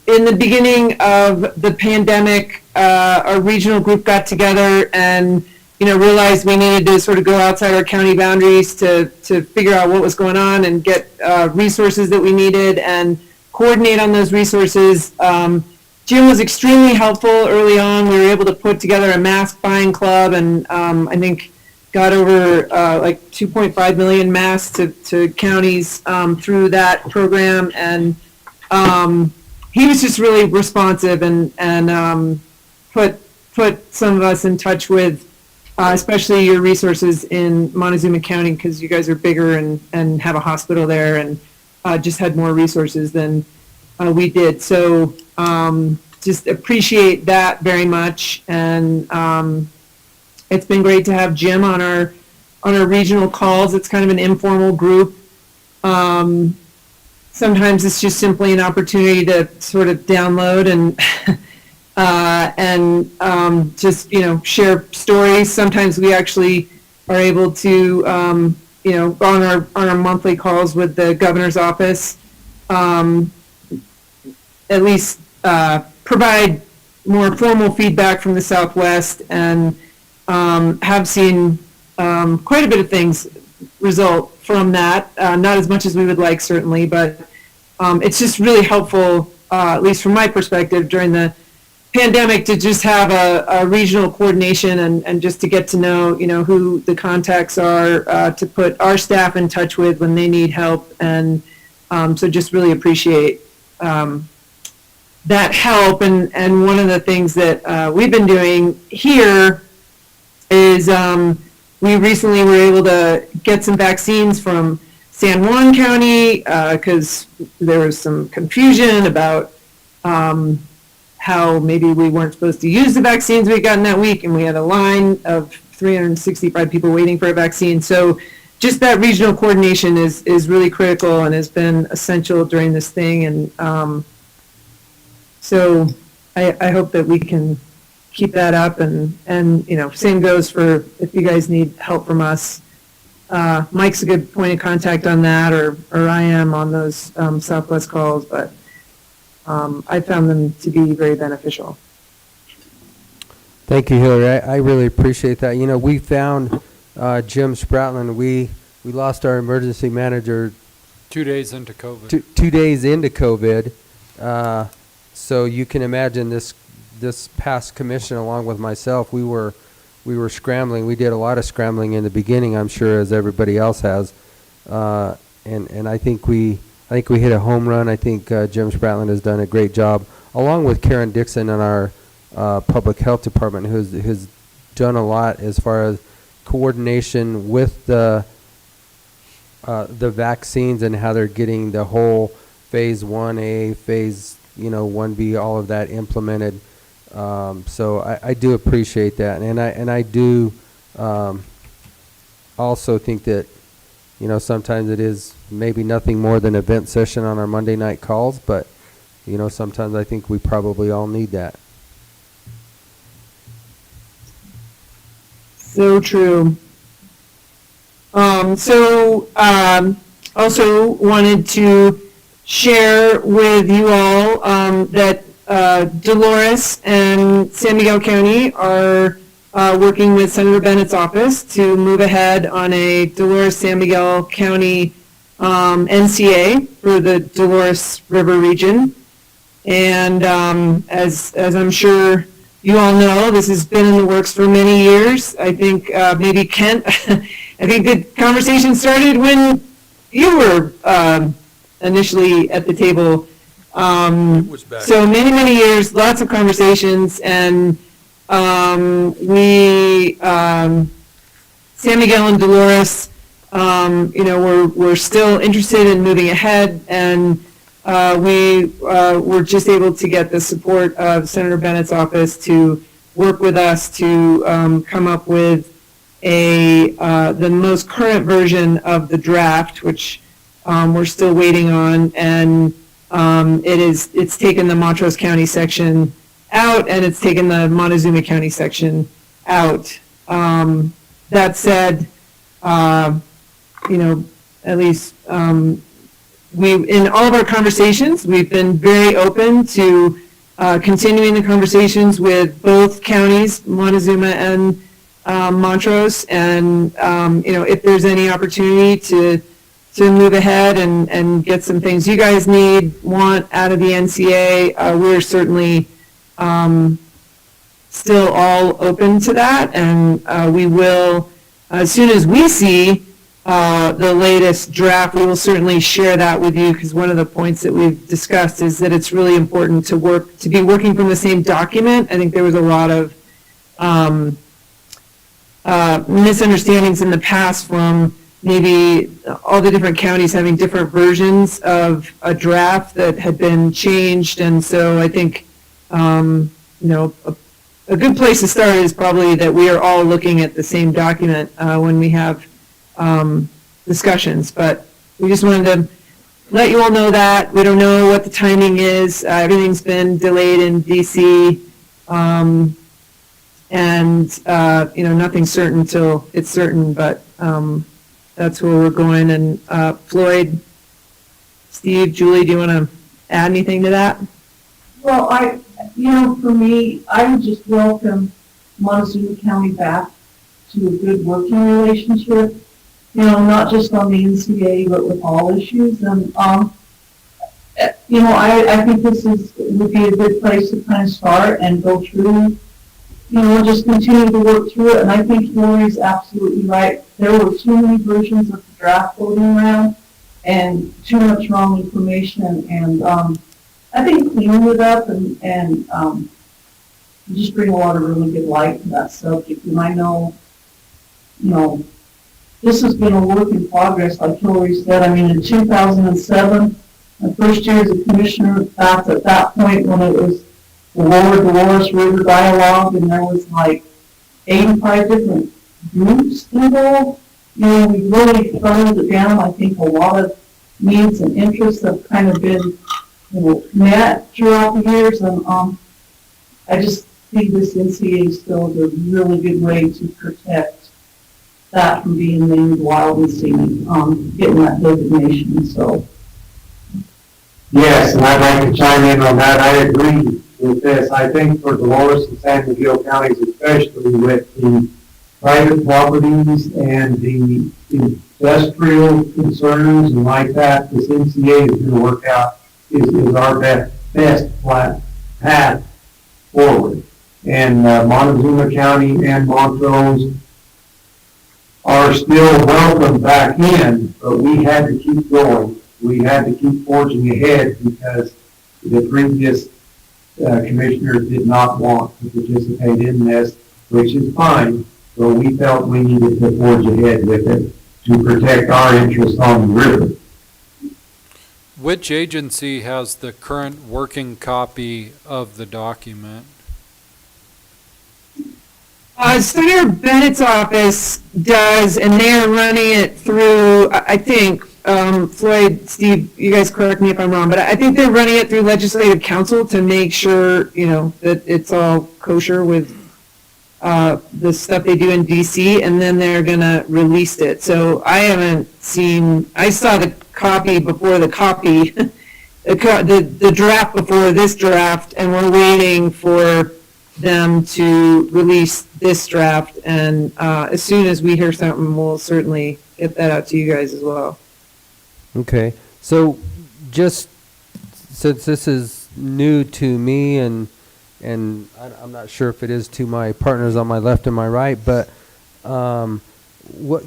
in the beginning of the pandemic, our regional group got together and, realized we needed to sort of go outside our county boundaries to figure out what was going on and get resources that we needed and coordinate on those resources. Jim was extremely helpful early on. We were able to put together a mask buying club and I think got over like 2.5 million masks to counties through that program. And he was just really responsive and put some of us in touch with especially your resources in Montezuma County, because you guys are bigger and have a hospital there and just had more resources than we did. So just appreciate that very much. And it's been great to have Jim on our regional calls. It's kind of an informal group. Sometimes it's just simply an opportunity to sort of download and just share stories. Sometimes we actually are able to on our monthly calls with the governor's office, at least provide more formal feedback from the Southwest, and have seen quite a bit of things result from that. Not as much as we would like, certainly, but it's just really helpful, at least from my perspective, during the pandemic to just have a regional coordination and just to get to know, who the contacts are, to put our staff in touch with when they need help. And so just really appreciate that help. And one of the things that we've been doing here is we recently were able to get some vaccines from San Juan County because there was some confusion about how maybe we weren't supposed to use the vaccines we had gotten that week, and we had a line of 365 people waiting for a vaccine. So just that regional coordination is really critical and has been essential during this thing. And so I hope that we can keep that up, and same goes for if you guys need help from us. Mike's a good point of contact on that, or I am on those Southwest calls, but I found them to be very beneficial. Thank you, Hillary. I really appreciate that. We found Jim Spratland. We lost our emergency manager 2 days into COVID. 2 days into COVID. So you can imagine this past commission, along with myself, we were scrambling. We did a lot of scrambling in the beginning, I'm sure, as everybody else has. And I think we hit a home run. I think Jim Spratland has done a great job, along with Karen Dixon in our public health department, who's done a lot as far as coordination with the vaccines and how they're getting the whole phase 1A, phase 1B, all of that implemented. So I do appreciate that, and I do also think that sometimes it is maybe nothing more than a vent session on our Monday night calls, but sometimes I think we probably all need that. So true. Also wanted to share with you all that Dolores and San Miguel County are working with Senator Bennett's office to move ahead on a Dolores-San Miguel County NCA for the Dolores River region. And as I'm sure you all know, this has been in the works for many years. I think maybe Kent, I think the conversation started when you were initially at the table. It was back. So many years, lots of conversations, and San Miguel and Dolores, we're still interested in moving ahead, and we were just able to get the support of Senator Bennett's office to work with us to come up with the most current version of the draft, which we're still waiting on, and it's taken the Montrose County section out, and it's taken the Montezuma County section out. That said, at least in all of our conversations, we've been very open to continuing the conversations with both counties, Montezuma and Montrose, and if there's any opportunity to move ahead and get some things you guys want out of the NCA, we're certainly still all open to that, and we will, as soon as we see the latest draft, we will certainly share that with you, because one of the points that we've discussed is that it's really important to be working from the same document. I think there was a lot of misunderstandings in the past from maybe all the different counties having different versions of a draft that had been changed. And so I think, a good place to start is probably that we are all looking at the same document when we have discussions. But we just wanted to let you all know that. We don't know what the timing is. Everything's been delayed in DC. Nothing's certain until it's certain, but that's where we're going. And Floyd, Steve, Julie, do you want to add anything to that? Well, for me, I would just welcome Montezuma County back to a good working relationship, not just on the NCA, but with all issues. And I think this would be a good place to kind of start and go through, just continue to work through it. And I think Lori's absolutely right. There were too many versions of the draft floating around and too much wrong information. And I think cleaning it up and just bring a lot of really good light to that subject. And I know, this has been a work in progress, like Hillary said. I mean, in 2007, the first year as a commissioner, back at that point when it was the Lower Dolores River Dialogue, and there was like 85 different groups involved. We really funneled it down. I think a lot of needs and interests have kind of been, met throughout the years, and I just think this NCA is still a really good way to protect that from being named wild and scenic, getting that designation, so. Yes, and I'd like to chime in on that. I agree with this. I think for Dolores and San Miguel counties, especially with the private properties and the industrial concerns and like that, this NCA is going to work out, is our best path forward. And Montezuma County and Montrose are still welcome back in, but we had to keep going. We had to keep forging ahead because the previous commissioners did not want to participate in this, which is fine, but we felt we needed to forge ahead with it to protect our interests on the river. Which agency has the current working copy of the document? Senator Bennett's office does, and they are running it through, I think, Floyd, Steve, you guys correct me if I'm wrong, but I think they're running it through Legislative Council to make sure, that it's all kosher with the stuff they do in DC, and then they're gonna release it. So I saw the copy before the copy, the draft before this draft, and we're waiting for them to release this draft, and as soon as we hear something, we'll certainly get that out to you guys as well. Okay, so just since this is new to me and I'm not sure if it is to my partners on my left and my right, but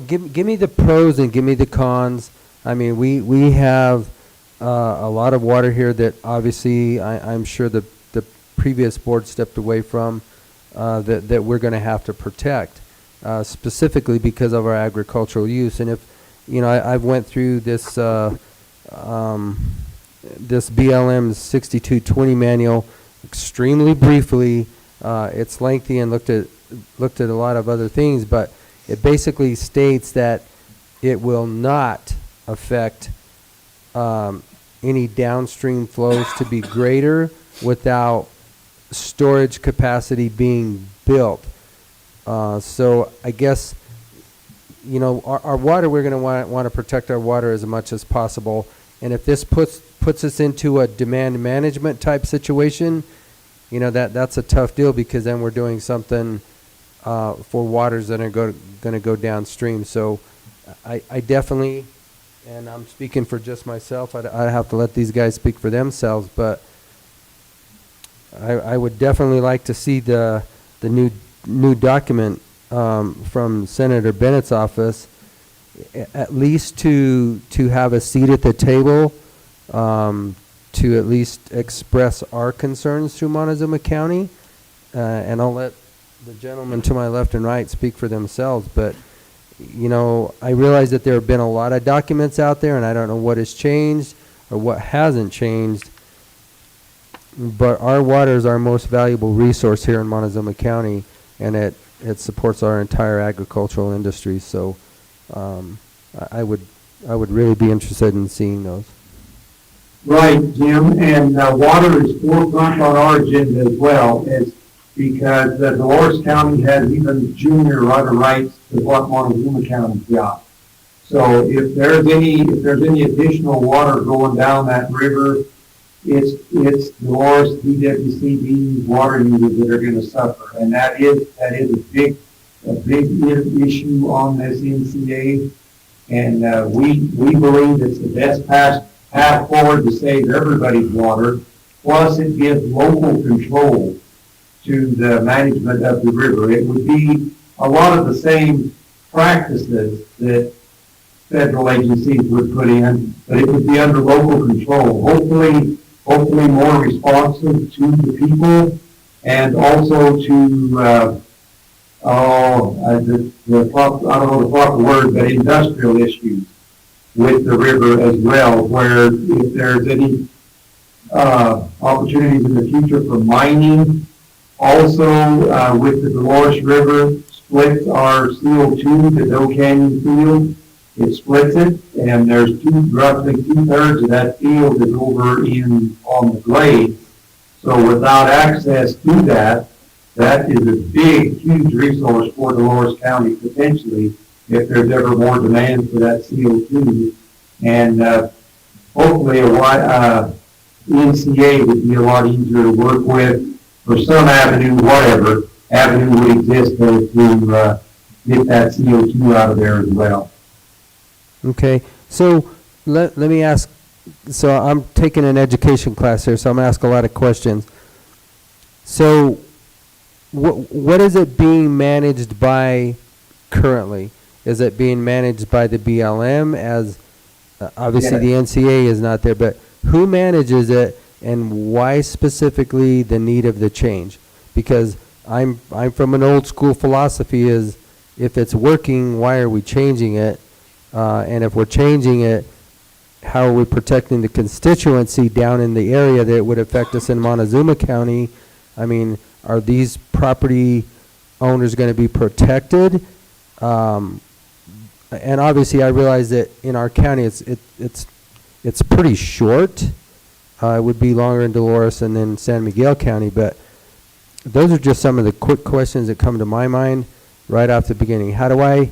give me the pros and give me the cons. I mean, we have a lot of water here that obviously I'm sure the previous board stepped away from, that we're going to have to protect, specifically because of our agricultural use. And if I've went through this this BLM 6220 manual extremely briefly. It's lengthy and looked at a lot of other things, but it basically states that it will not affect any downstream flows to be greater without storage capacity being built. So I guess, our water, we're going to want to protect our water as much as possible. And if this puts us into a demand management type situation, that's a tough deal, because then we're doing something for waters that are going to go downstream. So I definitely, and I'm speaking for just myself, I have to let these guys speak for themselves, but I would definitely like to see the new document from Senator Bennett's office, at least to have a seat at the table, to at least express our concerns to Montezuma County, and I'll let the gentlemen to my left and right speak for themselves. But I realize that there have been a lot of documents out there, and I don't know what has changed or what hasn't changed. But our water is our most valuable resource here in Montezuma County, and it supports our entire agricultural industry. So I would really be interested in seeing those. Right, Jim, and water is forefront on our agenda as well, because Dolores County has even junior right of rights to what Montezuma County's got. So if there's any additional water going down that river, it's Dolores, DWCB, water users that are going to suffer, and that is a big issue on this NCA, and we believe it's the best path path forward to save everybody's water. Plus, it gives local control to the management of the river. It would be a lot of the same practices that federal agencies would put in, but it would be under local control. Hopefully more responsive to the people, and also to, I don't know the proper word, but industrial issues with the river as well, where if there's any opportunities in the future for mining. Also, with the Dolores River, splits our CO2, the Doe Canyon field. It splits it, and there's roughly 2/3 of that field is over on the glade. So without access to that, that is a big, huge resource for Dolores County potentially if there's ever more demand for that CO2. And hopefully NCA would be a lot easier to work with, for some avenue, whatever avenue would exist to get that CO2 out of there as well. Okay, so let me ask, so I'm taking an education class here, so I'm going to ask a lot of questions. So what is it being managed by currently? Is it being managed by the BLM as, obviously the NCA is not there, but who manages it and why specifically the need of the change? Because I'm from an old school philosophy is if it's working, why are we changing it? And if we're changing it, how are we protecting the constituency down in the area that would affect us in Montezuma County? I mean, are these property owners going to be protected? And obviously, I realize that in our county, it's pretty short. It would be longer in Dolores and then San Miguel County, but those are just some of the quick questions that come to my mind right off the beginning. How do I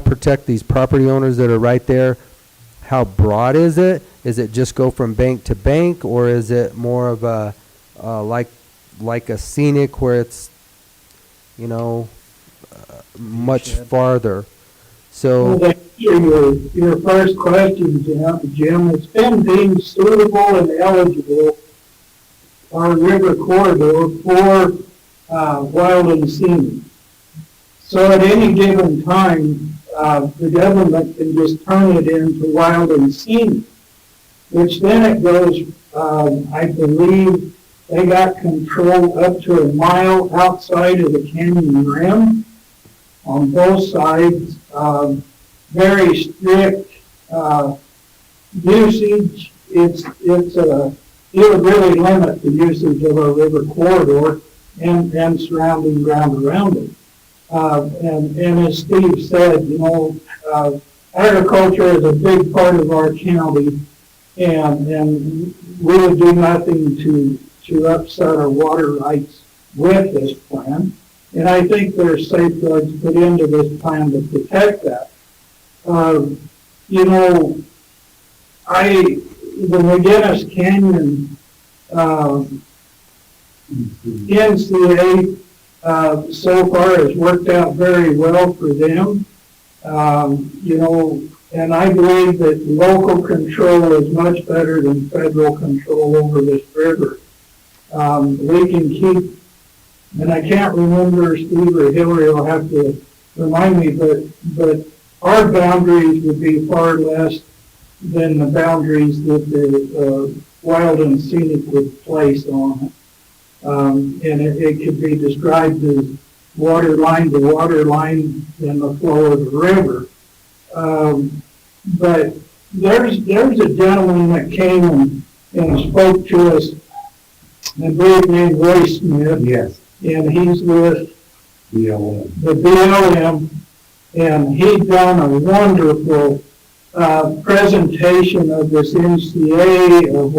protect these property owners that are right there? How broad is it? Is it just go from bank to bank, or is it more of a like a scenic where it's much farther? So Well, to answer your first question, Jim, it's been deemed suitable and eligible, our river corridor, for wild and scenic. So at any given time, the government can just turn it into wild and scenic, which then it goes, I believe, they got control up to a mile outside of the canyon rim on both sides. Very strict usage. It would really limit the usage of our river corridor and surrounding ground around it. And as Steve said, agriculture is a big part of our county, and we would do nothing to upset our water rights with this plan. And I think there's safeguards put into this plan to protect that. The McGinnis Canyon NCA so far has worked out very well for them. And I believe that local control is much better than federal control over this river. We can keep, and I can't remember, Steve or Hillary will have to remind me, but our boundaries would be far less than the boundaries that the wild and scenic would place on it. And it could be described as water line to water line in the flow of the river. But there's a gentleman that came and spoke to us, I believe named Roy Smith. Yes. And he's with BLM. the BLM, and he'd done a wonderful presentation of this NCA, of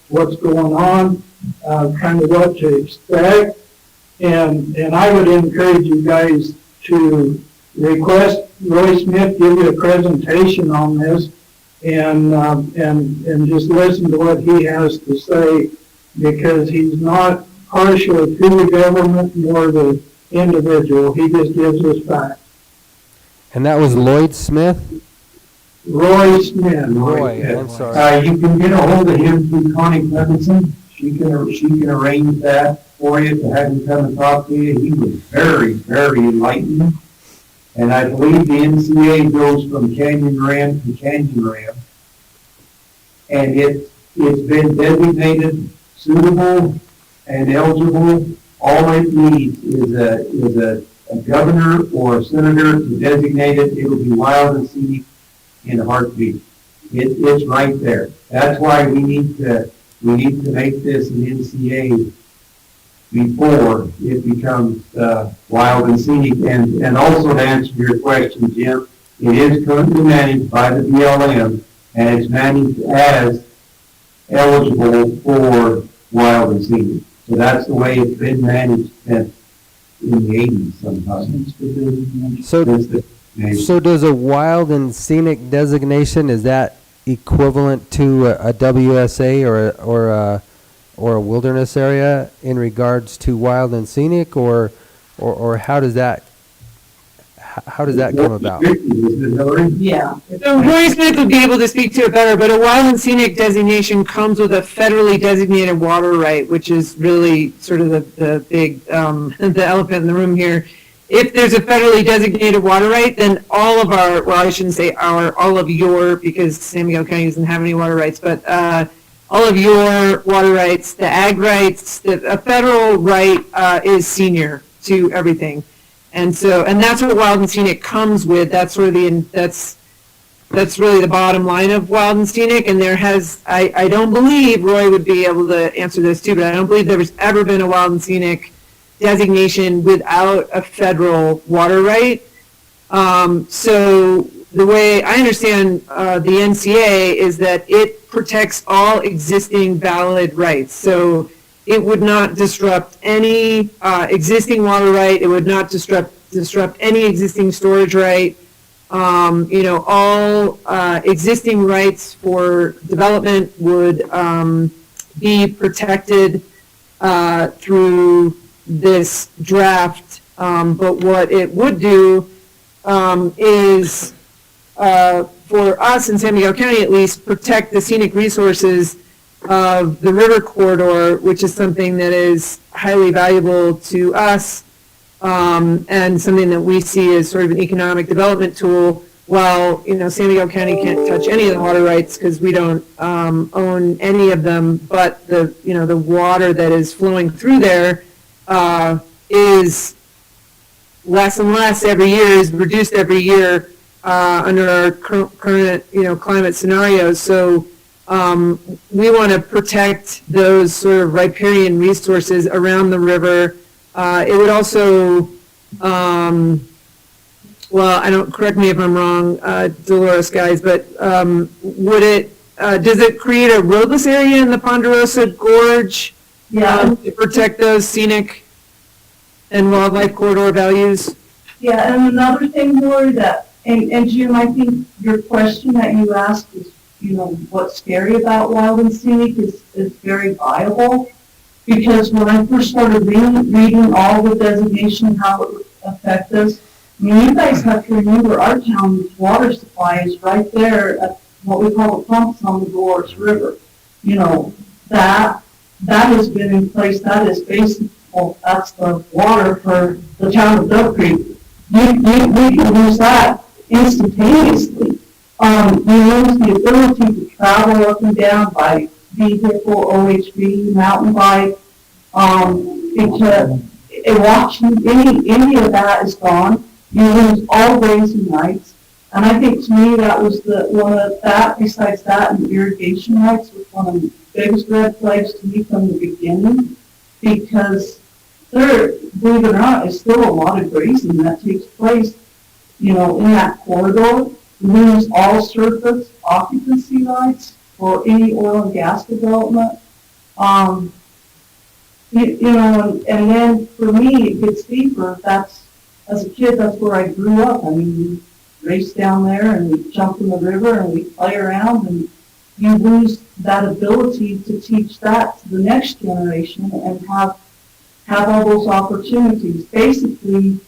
what's going on, kind of what to expect. And I would encourage you guys to request Roy Smith give you a presentation on this, and just listen to what he has to say, because he's not partial to the government nor the individual. He just gives us facts. and that was Lloyd Smith? Roy Smith. Roy, Smith. I'm sorry. You can get a hold of him through Connie Clemenson. She can arrange that for you to have him come and talk to you. He was very, very enlightening. And I believe the NCA goes from Canyon Ram to Canyon Ram. And it's been designated suitable and eligible. All it needs is a governor or a senator to designate it. It'll be wild and scenic in a heartbeat. It's right there. That's why we need to make this an NCA before it becomes wild and scenic. And also to answer your question, Jim, it is currently managed by the BLM, and it's managed as eligible for wild and scenic. So that's the way it's been managed since in the 80s sometimes. So does a wild and scenic designation, is that equivalent to a WSA or a wilderness area in regards to wild and scenic, or how does that come about? Yeah. So Roy Smith would be able to speak to it better, but a wild and scenic designation comes with a federally designated water right, which is really sort of the big, the elephant in the room here. If there's a federally designated water right, then all of our, well, I shouldn't say all of your, because San Miguel County doesn't have any water rights, but all of your water rights, the ag rights, a federal right is senior to everything. And so, and that's what wild and scenic comes with. That's sort of that's really the bottom line of wild and scenic. And there has, I don't believe, Roy would be able to answer this too, but I don't believe there's ever been a wild and scenic designation without a federal water right. So the way I understand the NCA is that it protects all existing valid rights. So it would not disrupt any existing water right. It would not disrupt any existing storage right. All existing rights for development would be protected through this draft. But what it would do is, for us in San Miguel County at least, protect the scenic resources of the river corridor, which is something that is highly valuable to us, and something that we see as sort of an economic development tool, while, San Miguel County can't touch any of the water rights because we don't own any of them, but the water that is flowing through there is less and less every year, is reduced every year under our current, climate scenarios. So we want to protect those sort of riparian resources around the river. It would also, correct me if I'm wrong, Dolores guys, but does it create a roadless area in the Ponderosa Gorge? Yeah. To protect those scenic and wildlife corridor values? Yeah, and another thing, Lori, and Jim, I think your question that you asked is, what's scary about wild and scenic is very viable, because when I first started reading all the designation, how it would affect us, you guys have to remember our town's water supply is right there at what we call the pumps on the Dolores River. That has been in place. That is basically, that's the water for the town of Duck Creek. We can use that instantaneously. You lose the ability to travel up and down by vehicle, OHV, mountain bike, because any of that is gone. You lose all days and nights. And I think to me that was besides that and irrigation rights was one of the biggest red flags to me from the beginning, because there, believe it or not, is still a lot of grazing that takes place, in that corridor. You lose all surface occupancy rights for any oil and gas development. And then for me, it gets deeper. As a kid, that's where I grew up. I mean, we race down there and we jump in the river and we play around, and you lose that ability to teach that to the next generation and have all those opportunities. Basically,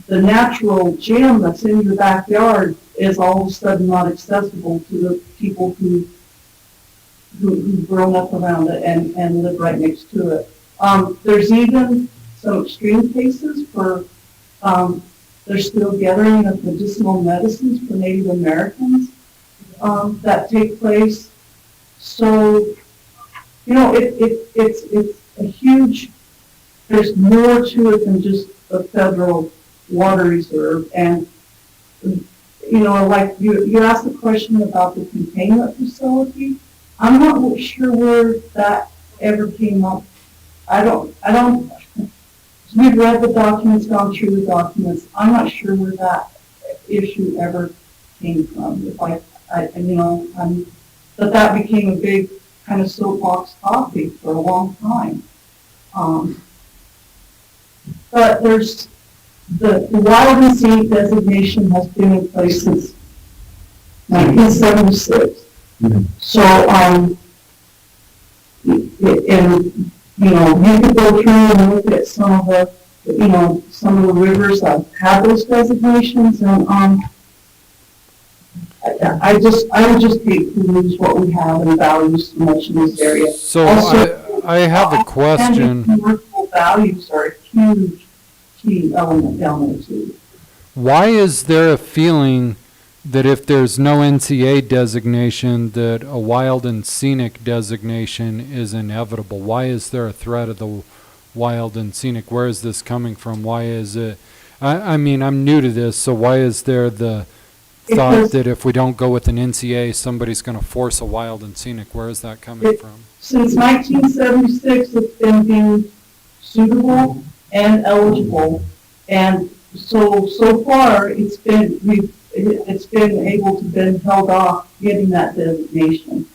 the natural gem that's in your backyard is all of a sudden not accessible to the people who've grown up around it and live right next to it. There's even some extreme cases for, they're still gathering of medicinal medicines for Native Americans, that take place. So, you know, it's a huge, there's more to it than just a federal water reserve. And, you know, like you asked the question about the containment facility. I'm not really sure where that ever came up. We've read the documents, gone through the documents. I'm not sure where that issue ever came from. But that became a big kind of soapbox topic for a long time. But there's the wild and scenic designation has been in place since 1976. So, and, you know, you could go through and look at some of the rivers that have those designations, and I would just hate to lose what we have and value so much in this area. So Also, I have a question. Commercial values are a huge key element down there too. Why is there a feeling that if there's no NCA designation, that a wild and scenic designation is inevitable? Why is there a threat of the wild and scenic? Where is this coming from? Why is it? I mean, I'm new to this, so why is there the thought that if we don't go with an NCA, somebody's going to force a wild and scenic? Where is that coming from? Since 1976, it's been deemed suitable and eligible, and so far it's been able to been held off getting that designation.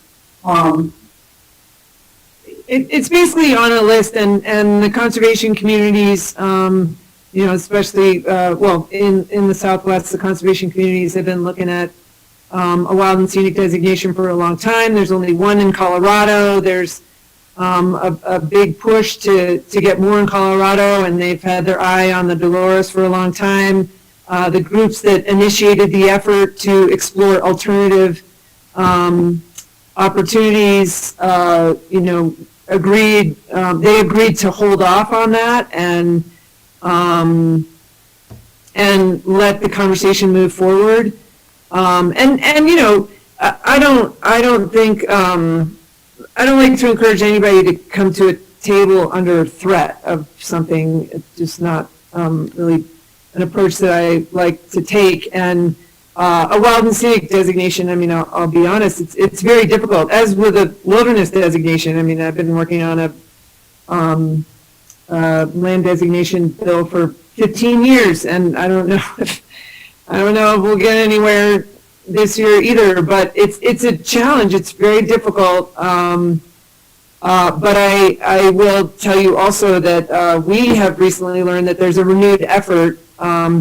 It's basically on a list, and the conservation communities, you know, especially, in the Southwest, the conservation communities have been looking at a wild and scenic designation for a long time. There's only one in Colorado. There's a big push to get more in Colorado, and they've had their eye on the Dolores for a long time. The groups that initiated the effort to explore alternative opportunities, you know, they agreed to hold off on that and let the conversation move forward. And you know, I don't think, I don't like to encourage anybody to come to a table under threat of something. It's just not really an approach that I like to take. And a wild and scenic designation, I mean, I'll be honest, it's very difficult. As with a wilderness designation, I mean, I've been working on a land designation bill for 15 years, and I don't know if we'll get anywhere this year either. But it's a challenge. It's very difficult. But I will tell you also that we have recently learned that there's a renewed effort,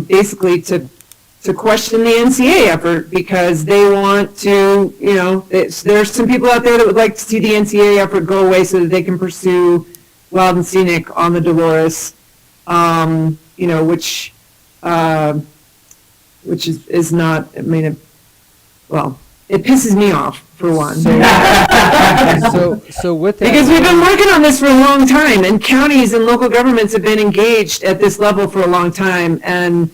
basically to question the NCA effort, because they want to, you know, there's some people out there that would like to see the NCA effort go away so that they can pursue wild and scenic on the Dolores, you know, which is not, I mean, it pisses me off, for one. So with that, because we've been working on this for a long time, and counties and local governments have been engaged at this level for a long time, and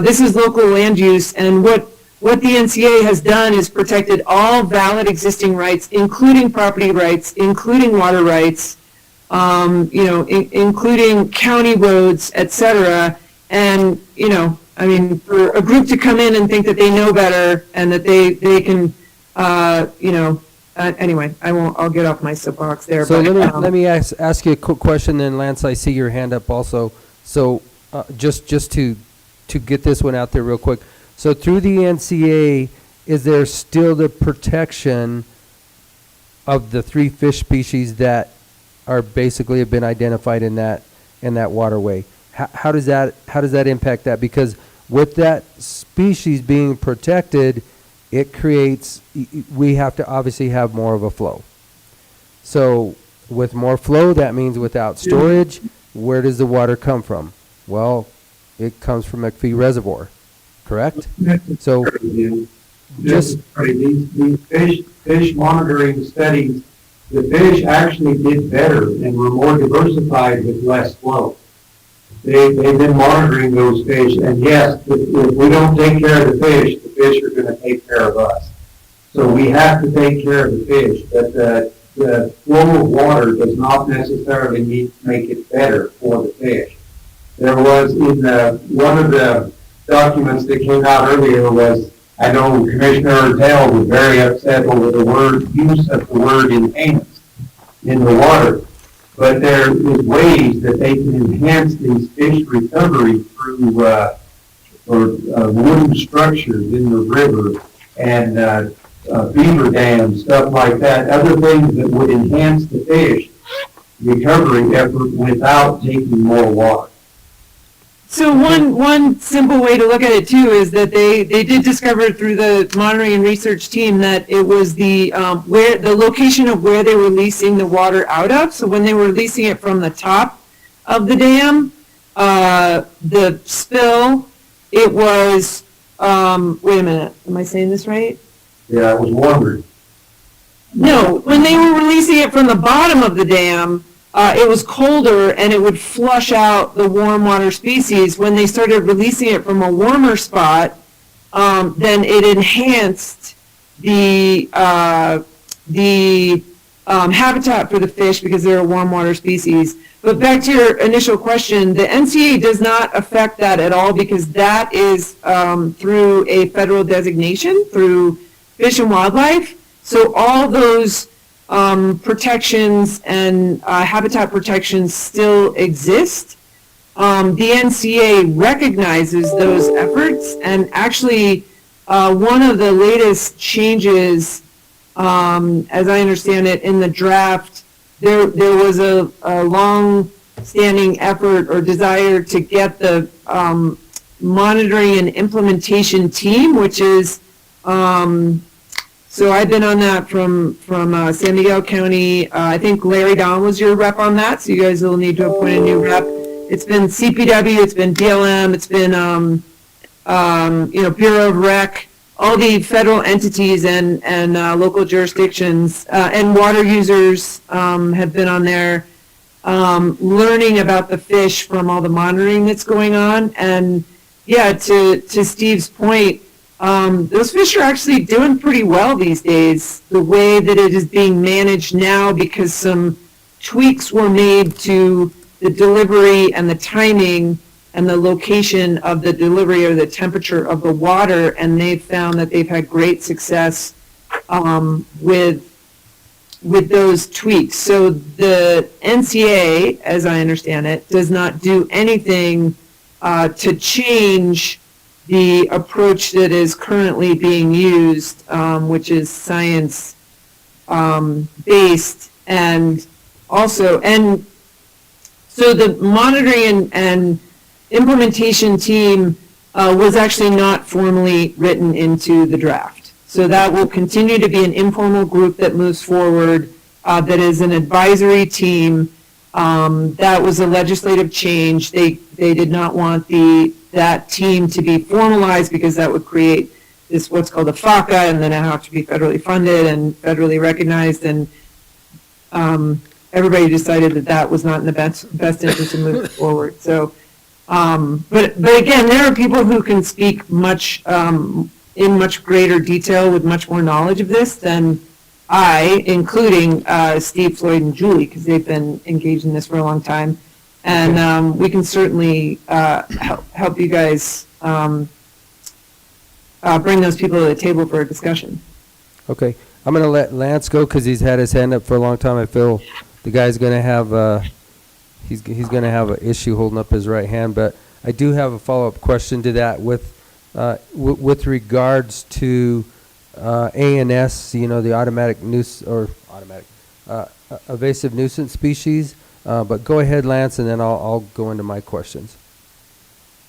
this is local land use, and what the NCA has done is protected all valid existing rights, including property rights, including water rights, you know, including county roads, et cetera. And, you know, I mean, for a group to come in and think that they know better and that they can, you know, anyway, I'll get off my soapbox there. So but, let me ask you a quick question then, Lance. I see your hand up also. So just to get this one out there real quick. So through the NCA, is there still the protection of the 3 fish species that are basically have been identified in that waterway? How does that impact that? Because with that species being protected, it creates, we have to obviously have more of a flow. So with more flow, that means without storage, where does the water come from? Well, it comes from McPhee Reservoir, correct? So, just, These fish monitoring studies, the fish actually did better and were more diversified with less flow. They've been monitoring those fish, and yes, if we don't take care of the fish are gonna take care of us. So we have to take care of the fish, but the flow of water does not necessarily make it better for the fish. There was one of the documents that came out earlier was, I know Commissioner Ortell was very upset over the use of the word enhance in the water. But there is ways that they can enhance these fish recovery through, wooden structures in the river and, beaver dams, stuff like that, other things that would enhance the fish recovery effort without taking more water. So one simple way to look at it too is that they did discover through the monitoring and research team that it was the location of where they were releasing the water out of. So when they were releasing it from the top of the dam, the spill, it was, wait a minute, am I saying this right? Yeah, I was wondering. No, when they were releasing it from the bottom of the dam, it was colder and it would flush out the warm water species. When they started releasing it from a warmer spot, then it enhanced the habitat for the fish because they're a warm water species. But back to your initial question, the NCA does not affect that at all because that is through a federal designation, through Fish and Wildlife. So all those protections and habitat protections still exist. The NCA recognizes those efforts, and actually one of the latest changes, as I understand it, in the draft, there was a long-standing effort or desire to get the monitoring and implementation team, which is so I've been on that from San Miguel County. I think Larry Don was your rep on that, so you guys will need to appoint a new rep. It's been CPW, it's been BLM, it's been Bureau of Rec, all the federal entities and local jurisdictions and water users have been on there, learning about the fish from all the monitoring that's going on. And yeah, to Steve's point, those fish are actually doing pretty well these days, the way that it is being managed now, because some tweaks were made to the delivery and the timing and the location of the delivery or the temperature of the water, and they've found that they've had great success with those tweaks. So the NCA, as I understand it, does not do anything to change the approach that is currently being used, which is science based, and also, and so the monitoring and implementation team was actually not formally written into the draft. So that will continue to be an informal group that moves forward, that is an advisory team. That was a legislative change. They did not want that team to be formalized because that would create this what's called a FACA, and then it have to be federally funded and federally recognized, and everybody decided that was not in the best interest of moving forward. So, but again, there are people who can speak much in much greater detail with much more knowledge of this than I, including Steve, Floyd, and Julie, because they've been engaged in this for a long time. And we can certainly help you guys bring those people to the table for a discussion. okay, I'm gonna let Lance go because he's had his hand up for a long time. I feel the guy's gonna have he's gonna have an issue holding up his right hand. But I do have a follow-up question to that with regards to ANS, you know, the invasive nuisance species. But go ahead, Lance, and then I'll go into my questions.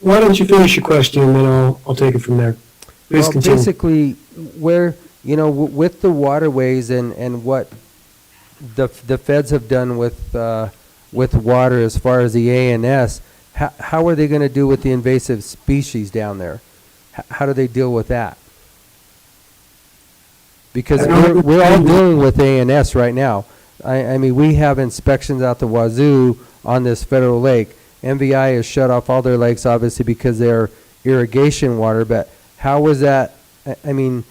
Why don't you finish your question, and then I'll take it from there. Please Well, continue. basically, where, you know, with the waterways and what the feds have done with water as far as the ANS, how are they gonna do with the invasive species down there? How do they deal with that? Because we're all dealing with ANS right now. I mean, we have inspections out the wazoo on this federal lake. MVI has shut off all their lakes, obviously, because they're irrigation water, but how was that, I mean,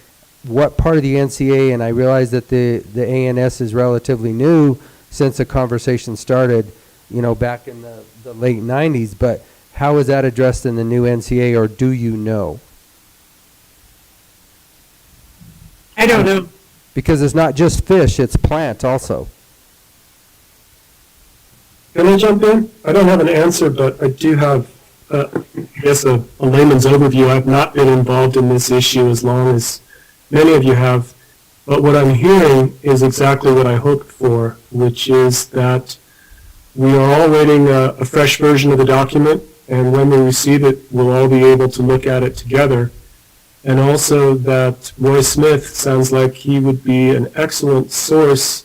what part of the NCA, and I realize that the ANS is relatively new since the conversation started, you know, back in the late 90s, but how is that addressed in the new NCA, or do you know? I don't know. Because it's not just fish, it's plant also. Can I jump in? I don't have an answer, but I do have, I guess, a layman's overview. I've not been involved in this issue as long as many of you have, but what I'm hearing is exactly what I hoped for, which is that we are all waiting a fresh version of the document, and when we receive it, we'll all be able to look at it together. And also that Roy Smith sounds like he would be an excellent source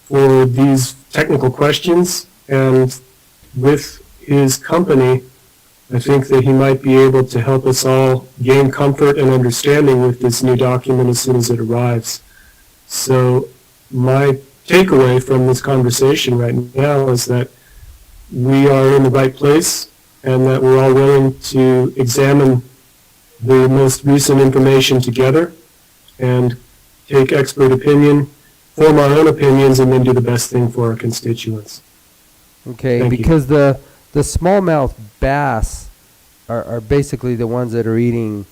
for these technical questions, and with his company, I think that he might be able to help us all gain comfort and understanding with this new document as soon as it arrives. So my takeaway from this conversation right now is that we are in the right place and that we're all willing to examine the most recent information together and take expert opinion, form our own opinions, and then do the best thing for our constituents. Okay, Thank you. because the smallmouth bass are basically the ones that are eating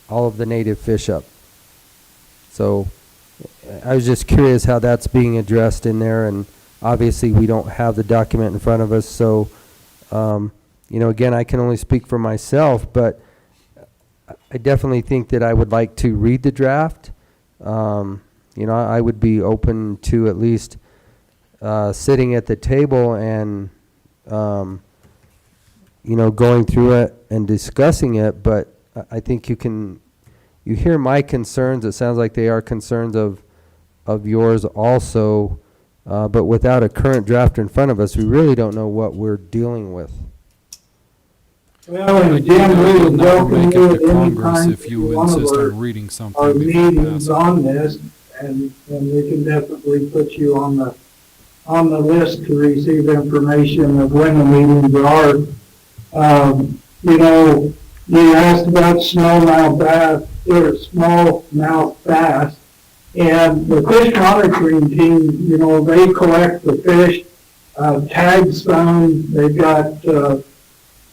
all of the native fish up. So I was just curious how that's being addressed in there, and obviously we don't have the document in front of us, so you know, again, I can only speak for myself, but I definitely think that I would like to read the draft. You know, I would be open to at least sitting at the table and you know, going through it and discussing it, but I think you hear my concerns. It sounds like they are concerns of yours also, but without a current draft in front of us, we really don't know what we're dealing with. Well, I and do Jim, know we you'll would never welcome make you it at to any Congress time if to you one of insist our on reading our something before you meetings pass it. on this, and we can definitely put you on the list to receive information of when the meetings are. You know, you asked about smallmouth bass, or smallmouth bass, and the fish monitoring team, you know, they collect the fish, tags found, they've got,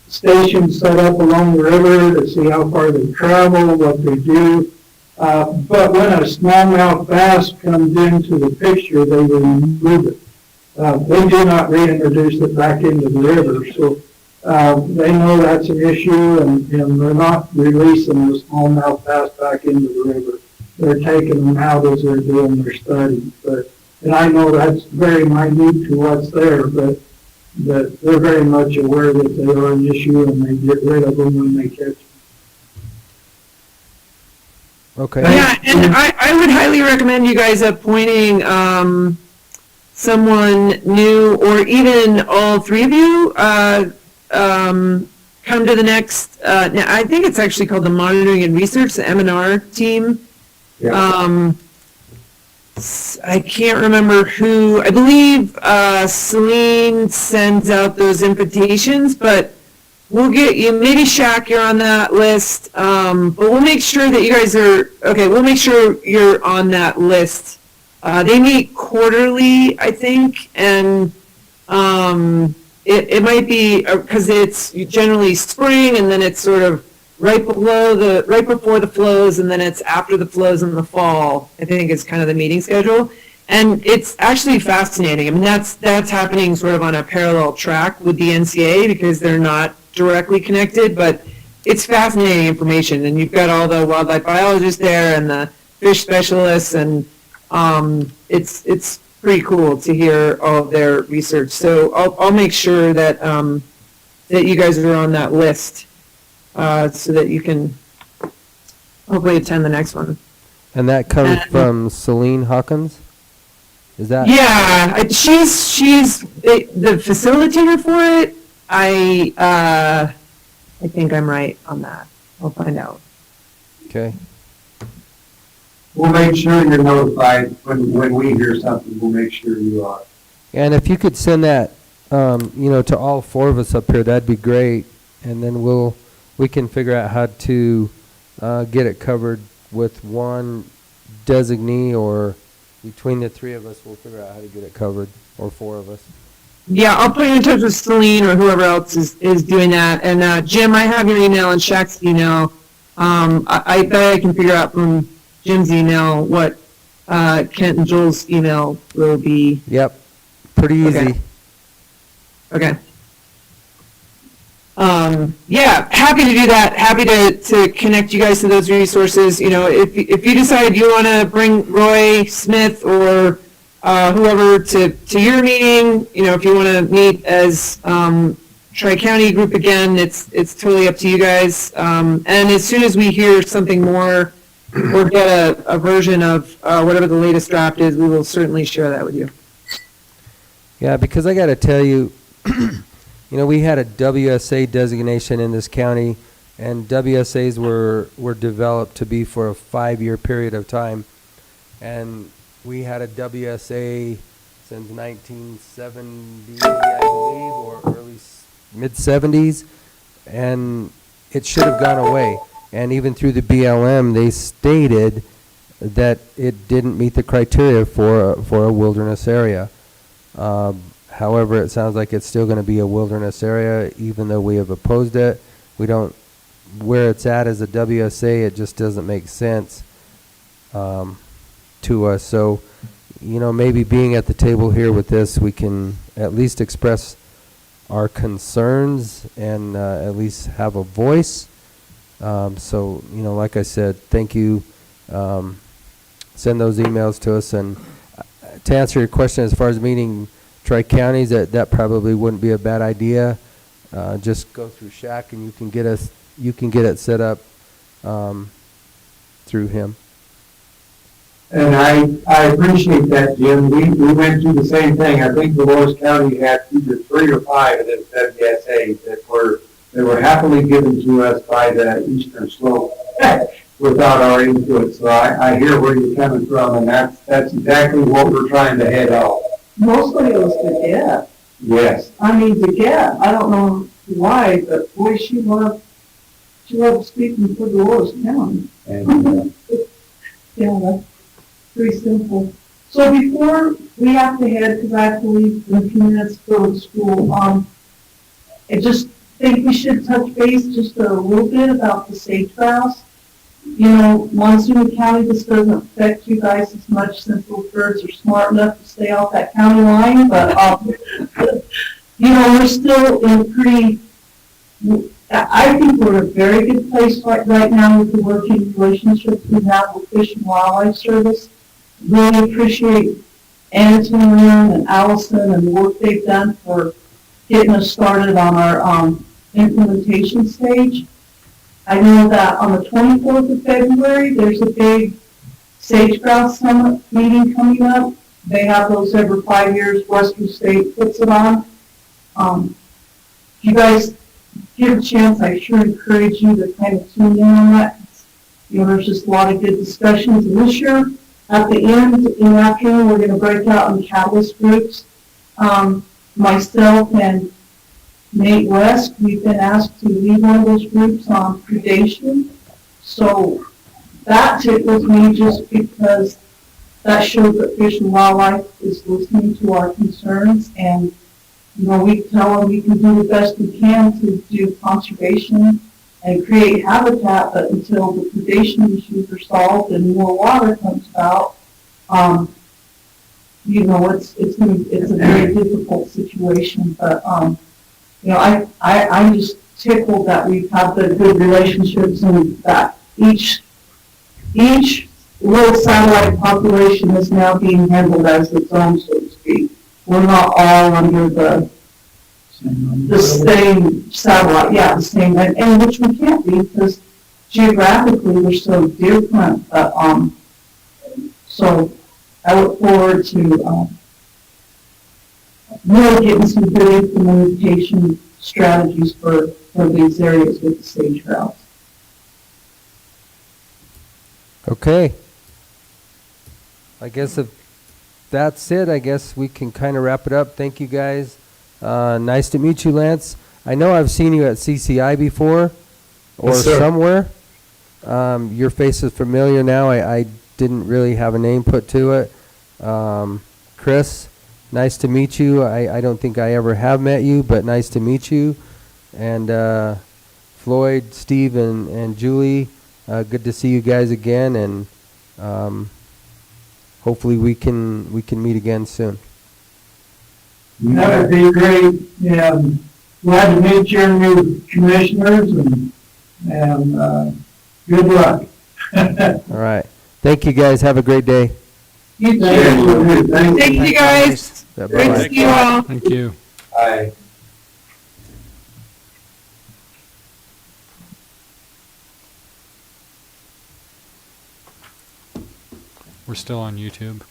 stations set up along the river to see how far they travel, what they do. But when a smallmouth bass comes into the picture, they remove it. They do not reintroduce it back into the river. So they know that's an issue, and they're not releasing the smallmouth bass back into the river. They're taking them out as they're doing their studies. And I know that's very minute to what's there, but that they're very much aware that they are an issue, and they get rid of them when they catch them. Okay. Yeah, and I would highly recommend you guys appointing someone new, or even all three of you come to the next, now I think it's actually called the Monitoring and Research, the M&R team. Yeah. I can't remember who, I believe Celine sends out those invitations, but we'll get you, maybe Shaq, you're on that list, but we'll make sure that you guys are, okay, we'll make sure you're on that list. They meet quarterly, I think, and it might be, because it's generally spring, and then it's sort of right before the flows, and then it's after the flows in the fall, I think is kind of the meeting schedule. And it's actually fascinating. I mean, that's happening sort of on a parallel track with the NCA, because they're not directly connected, but it's fascinating information. And you've got all the wildlife biologists there and the fish specialists, and it's pretty cool to hear all of their research. So I'll make sure that that you guys are on that list, so that you can hopefully attend the next one. And that comes from Celine Hawkins? Is that? Yeah, she's the facilitator for it. I think I'm right on that. I'll find out. Okay. We'll make sure you're notified when we hear something, we'll make sure you are. And if you could send that, to all four of us up here, that'd be great. And then we can figure out how to get it covered with one designee, or between the three of us, we'll figure out how to get it covered, or four of us. Yeah, I'll put you in touch with Celine or whoever else is doing that. And Jim, I have your email and Shaq's email. I bet I can figure out from Jim's email what Kent and Joel's email will be. Yep. Pretty easy. Okay. Yeah, happy to do that. Happy to connect you guys to those resources. If you decide you want to bring Roy Smith or whoever to your meeting, if you want to meet as Tri-County group again, it's totally up to you guys. And as soon as we hear something more or get a version of whatever the latest draft is, we will certainly share that with you. Yeah, because I got to tell you, we had a WSA designation in this county, and WSAs were developed to be for a 5-year period of time. And we had a WSA since 1970, I believe, or early mid-70s, and it should have gone away. And even through the BLM, they stated that it didn't meet the criteria for a wilderness area. However, it sounds like it's still going to be a wilderness area, even though we have opposed it. We don't, where it's at as a WSA, it just doesn't make sense to us. So, maybe being at the table here with this, we can at least express our concerns and at least have a voice. So, like I said, thank you. Send those emails to us. And to answer your question, as far as meeting Tri-Counties, that probably wouldn't be a bad idea. Just go through Shaq, and you can get it set up through him. And I appreciate that, Jim. We went through the same thing. I think Dolores County had either 3 or 5 of them WSAs that were happily given to us by the Eastern Slope without our input. So I hear where you're coming from, and that's exactly what we're trying to head off. Mostly it was to get. Yes. I mean, to get. I don't know why, but boy, she loved speaking for Dolores County. And, Yeah, that's pretty simple. So before we have to head, because I have to leave in a few minutes to go to school, I just think we should touch base just a little bit about the sage grouse. Montezuma County, this doesn't affect you guys as much since little birds are smart enough to stay off that county line, but, we're still in I think we're in a very good place right now with the working relationships we have with Fish and Wildlife Service. Really appreciate Antoine and Allison and the work they've done for getting us started on our implementation stage. I know that on the 24th of February, there's a big Sage Grouse Summit meeting coming up. They have those every 5 years. Western State puts it on. If you guys get a chance, I sure encourage you to kind of tune in on that. There's just a lot of good discussions. And this year, at the end, in the afternoon, we're going to break out in catalyst groups. Myself and Nate West, we've been asked to lead one of those groups on predation. So that tickles me just because that shows that Fish and Wildlife is listening to our concerns, and we tell them we can do the best we can to do conservation and create habitat, but until the predation issues are solved and more water comes about, it's a very difficult situation. But I'm just tickled that we've had the good relationships and that each little satellite population is now being handled as its own, so to speak. We're not all under the same satellite, the same, and which we can't be because geographically we're so different. So I look forward to really getting some good implementation strategies for these areas with the sage routes. Okay. I guess if that's it, I guess we can kind of wrap it up. Thank you, guys. Nice to meet you, Lance. I know I've seen you at CCI before or Yes, sir. somewhere. Your face is familiar now. I didn't really have a name put to it. Chris, nice to meet you. I don't think I ever have met you, but nice to meet you. And Floyd, Steve, and Julie, good to see you guys again. And hopefully we can meet again soon. That would be great, and glad to meet your new commissioners, and good luck. All right. Thank you, guys. Have a great day. You too. Thank you, guys. Yeah, Great bye-bye. to see you all. Thank you. Aye. We're still on YouTube.